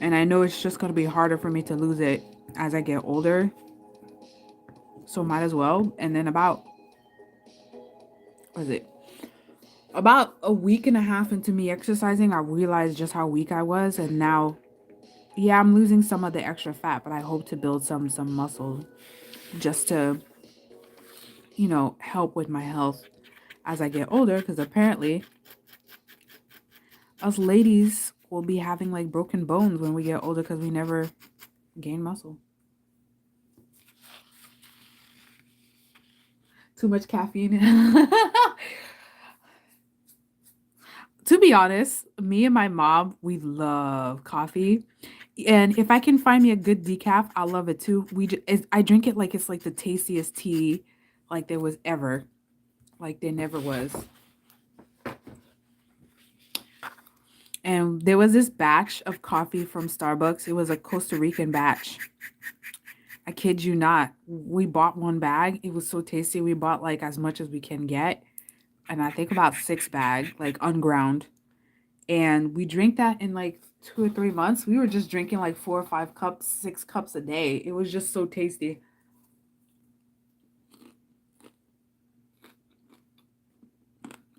And I know it's just going to be harder for me to lose it as I get older. So might as well. And then about a week and a half into me exercising, I realized just how weak I was. And now, yeah, I'm losing some of the extra fat, but I hope to build some muscle just to, you know, help with my health as I get older. Because apparently us ladies will be having like broken bones when we get older because we never gain muscle. Too much caffeine. To be honest, me and my mom, we love coffee. And if I can find me a good decaf, I love it too. I drink it like it's like the tastiest tea like there was ever. Like there never was. And there was this batch of coffee from Starbucks. It was a Costa Rican batch. I kid you not. We bought one bag. It was so tasty. We bought like as much as we can get. And I think about 6 bags, like unground. And we drink that in like 2 or 3 months. We were just drinking like 4 or 5 cups, 6 cups a day. It was just so tasty.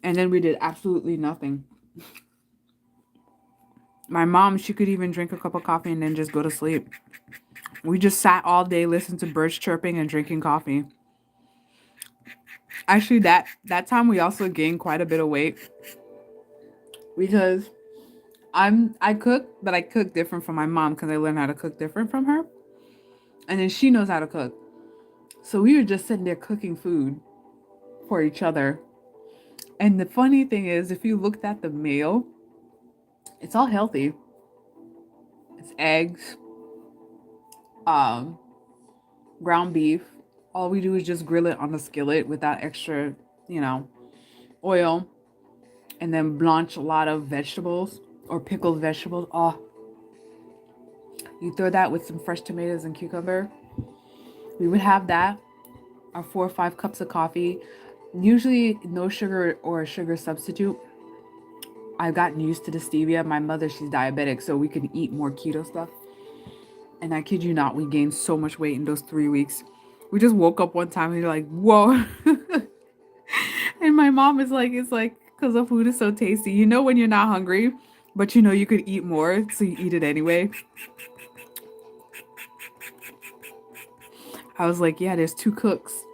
And then we did absolutely nothing. My mom, she could even drink a cup of coffee and then just go to sleep. We just sat all day, listening to birds chirping and drinking coffee. Actually, that time we also gained quite a bit of weight because I cook, but I cook different from my mom because I learned how to cook different from her, and then she knows how to cook. So we were just sitting there cooking food for each other. And the funny thing is, if you looked at the meal, it's all healthy. It's eggs, um, ground beef. All we do is just grill it on the skillet without extra, you know, oil, and then blanch a lot of vegetables or pickled vegetables. Oh, you throw that with some fresh tomatoes and cucumber. We would have that, our 4 or 5 cups of coffee, usually no sugar or a sugar substitute. I've gotten used to the stevia. My mother, she's diabetic, so we can eat more keto stuff. And I kid you not, we gained so much weight in those 3 weeks. We just woke up one time and you're like, whoa. And my mom is like, it's like, because the food is so tasty. You know when you're not hungry, but you know you could eat more, so you eat it anyway. I was like, yeah, there's 2 cooks.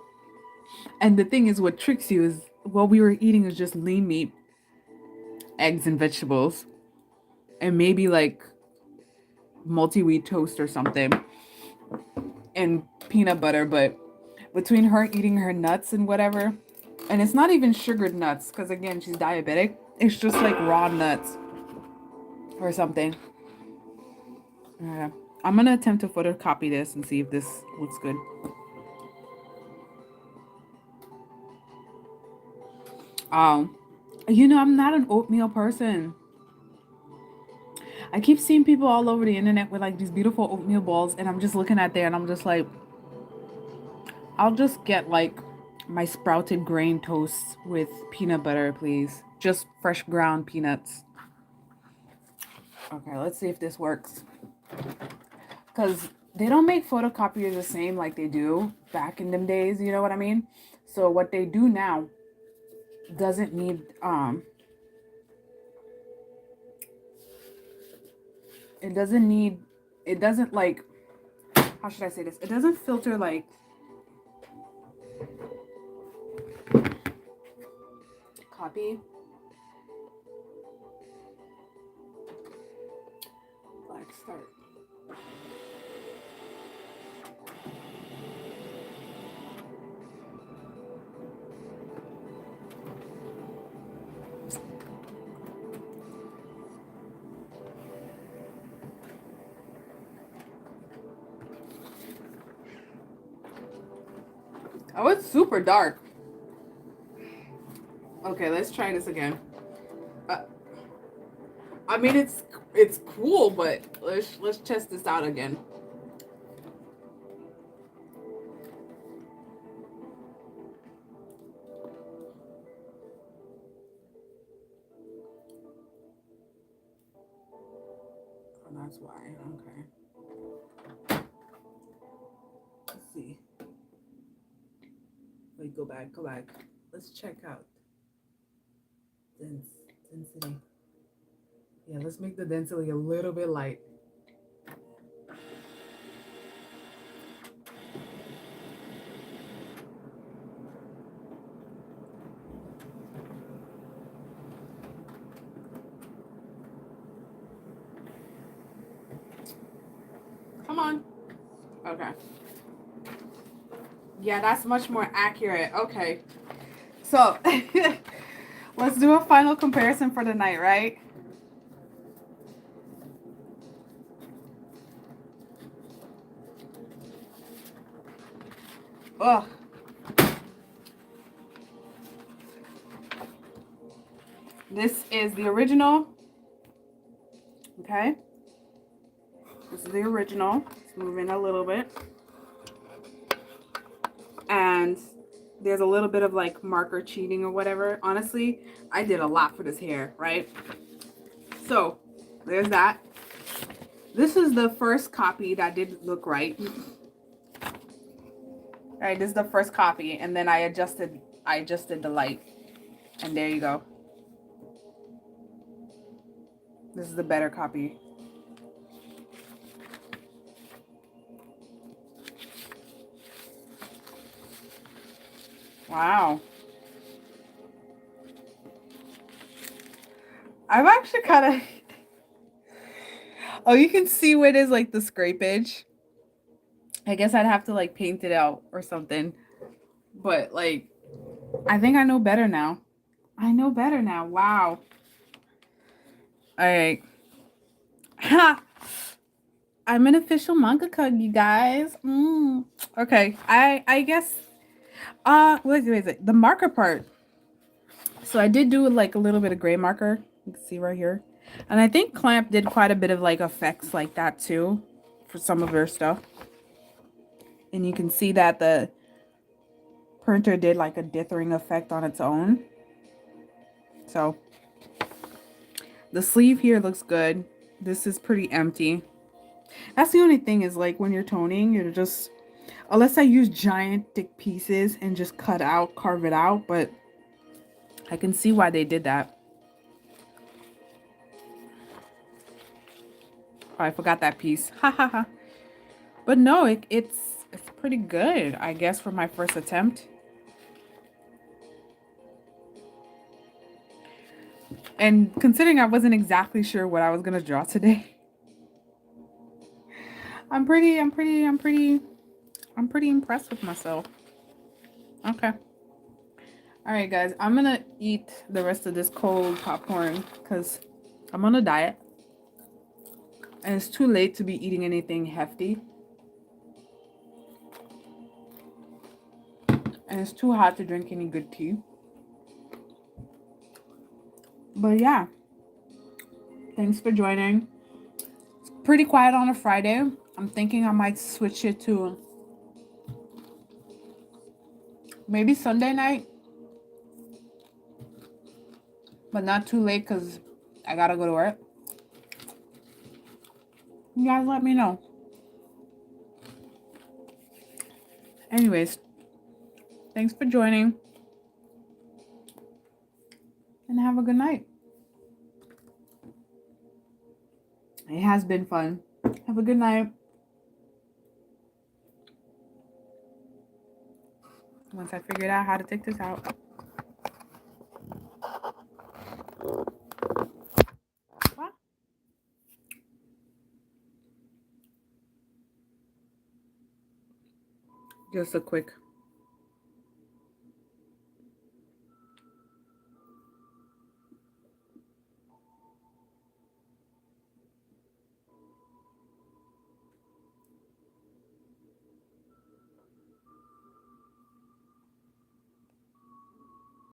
And the thing is, what tricks you is what we were eating is just lean meat, eggs and vegetables, and maybe like multi-wheat toast or something, and peanut butter. But between her eating her nuts and whatever, and it's not even sugared nuts, because again, she's diabetic. It's just like raw nuts or something. I'm gonna attempt to photocopy this and see if this looks good. Um, I'm not an oatmeal person. I keep seeing people all over the internet with like these beautiful oatmeal balls, and I'm just looking at there and I'm just like, I'll just get like my sprouted grain toast with peanut butter, please. Just fresh ground peanuts. Okay, let's see if this works. Because they don't make photocopiers the same like they do back in them days, you know what I mean? So what they do now doesn't need it doesn't like, how should I say this? It doesn't filter like copy. Black start. Oh, it's super dark. Okay, let's try this again. I mean, it's cool, but let's test this out again. Oh, that's why. Okay. Let's see. Wait, go back. Let's check out density. Yeah, let's make the density a little bit light. Come on. Okay. Yeah, that's much more accurate. Okay. So, let's do a final comparison for the night, right? Ugh. This is the original. Okay. This is the original. Let's move in a little bit. And there's a little bit of like marker cheating or whatever. Honestly, I did a lot for this hair, right? So, there's that. This is the first copy that did look right. All right, this is the first copy, and then I adjusted the light. And there you go. This is the better copy. Wow. I've actually kind of... Oh, you can see where there's like the scrapage. I guess I'd have to like paint it out or something. But like, I think I know better now. I know better now. Wow. All right. Ha! I'm an official mangaka, you guys. Okay. I guess wait. The marker part. So I did do like a little bit of gray marker. You can see right here. And I think Clamp did quite a bit of like effects like that too for some of her stuff. And you can see that the printer did like a dithering effect on its own. So the sleeve here looks good. This is pretty empty. That's the only thing is like when you're toning, you're just, unless I use giant thick pieces and just carve it out, but I can see why they did that. Oh, I forgot that piece. Ha ha ha. But no, it's pretty good, I guess, for my first attempt. And considering I wasn't exactly sure what I was gonna draw today, I'm pretty impressed with myself. Okay. All right, guys, I'm gonna eat the rest of this cold popcorn because I'm on a diet. And it's too late to be eating anything hefty. And it's too hot to drink any good tea. But yeah, thanks for joining. It's pretty quiet on a Friday. I'm thinking I might switch it to maybe Sunday night. But not too late because I gotta go to work. You guys let me know. Anyways, thanks for joining. And have a good night. It has been fun. Have a good night. Once I figured out how to take this out. What? Just a quick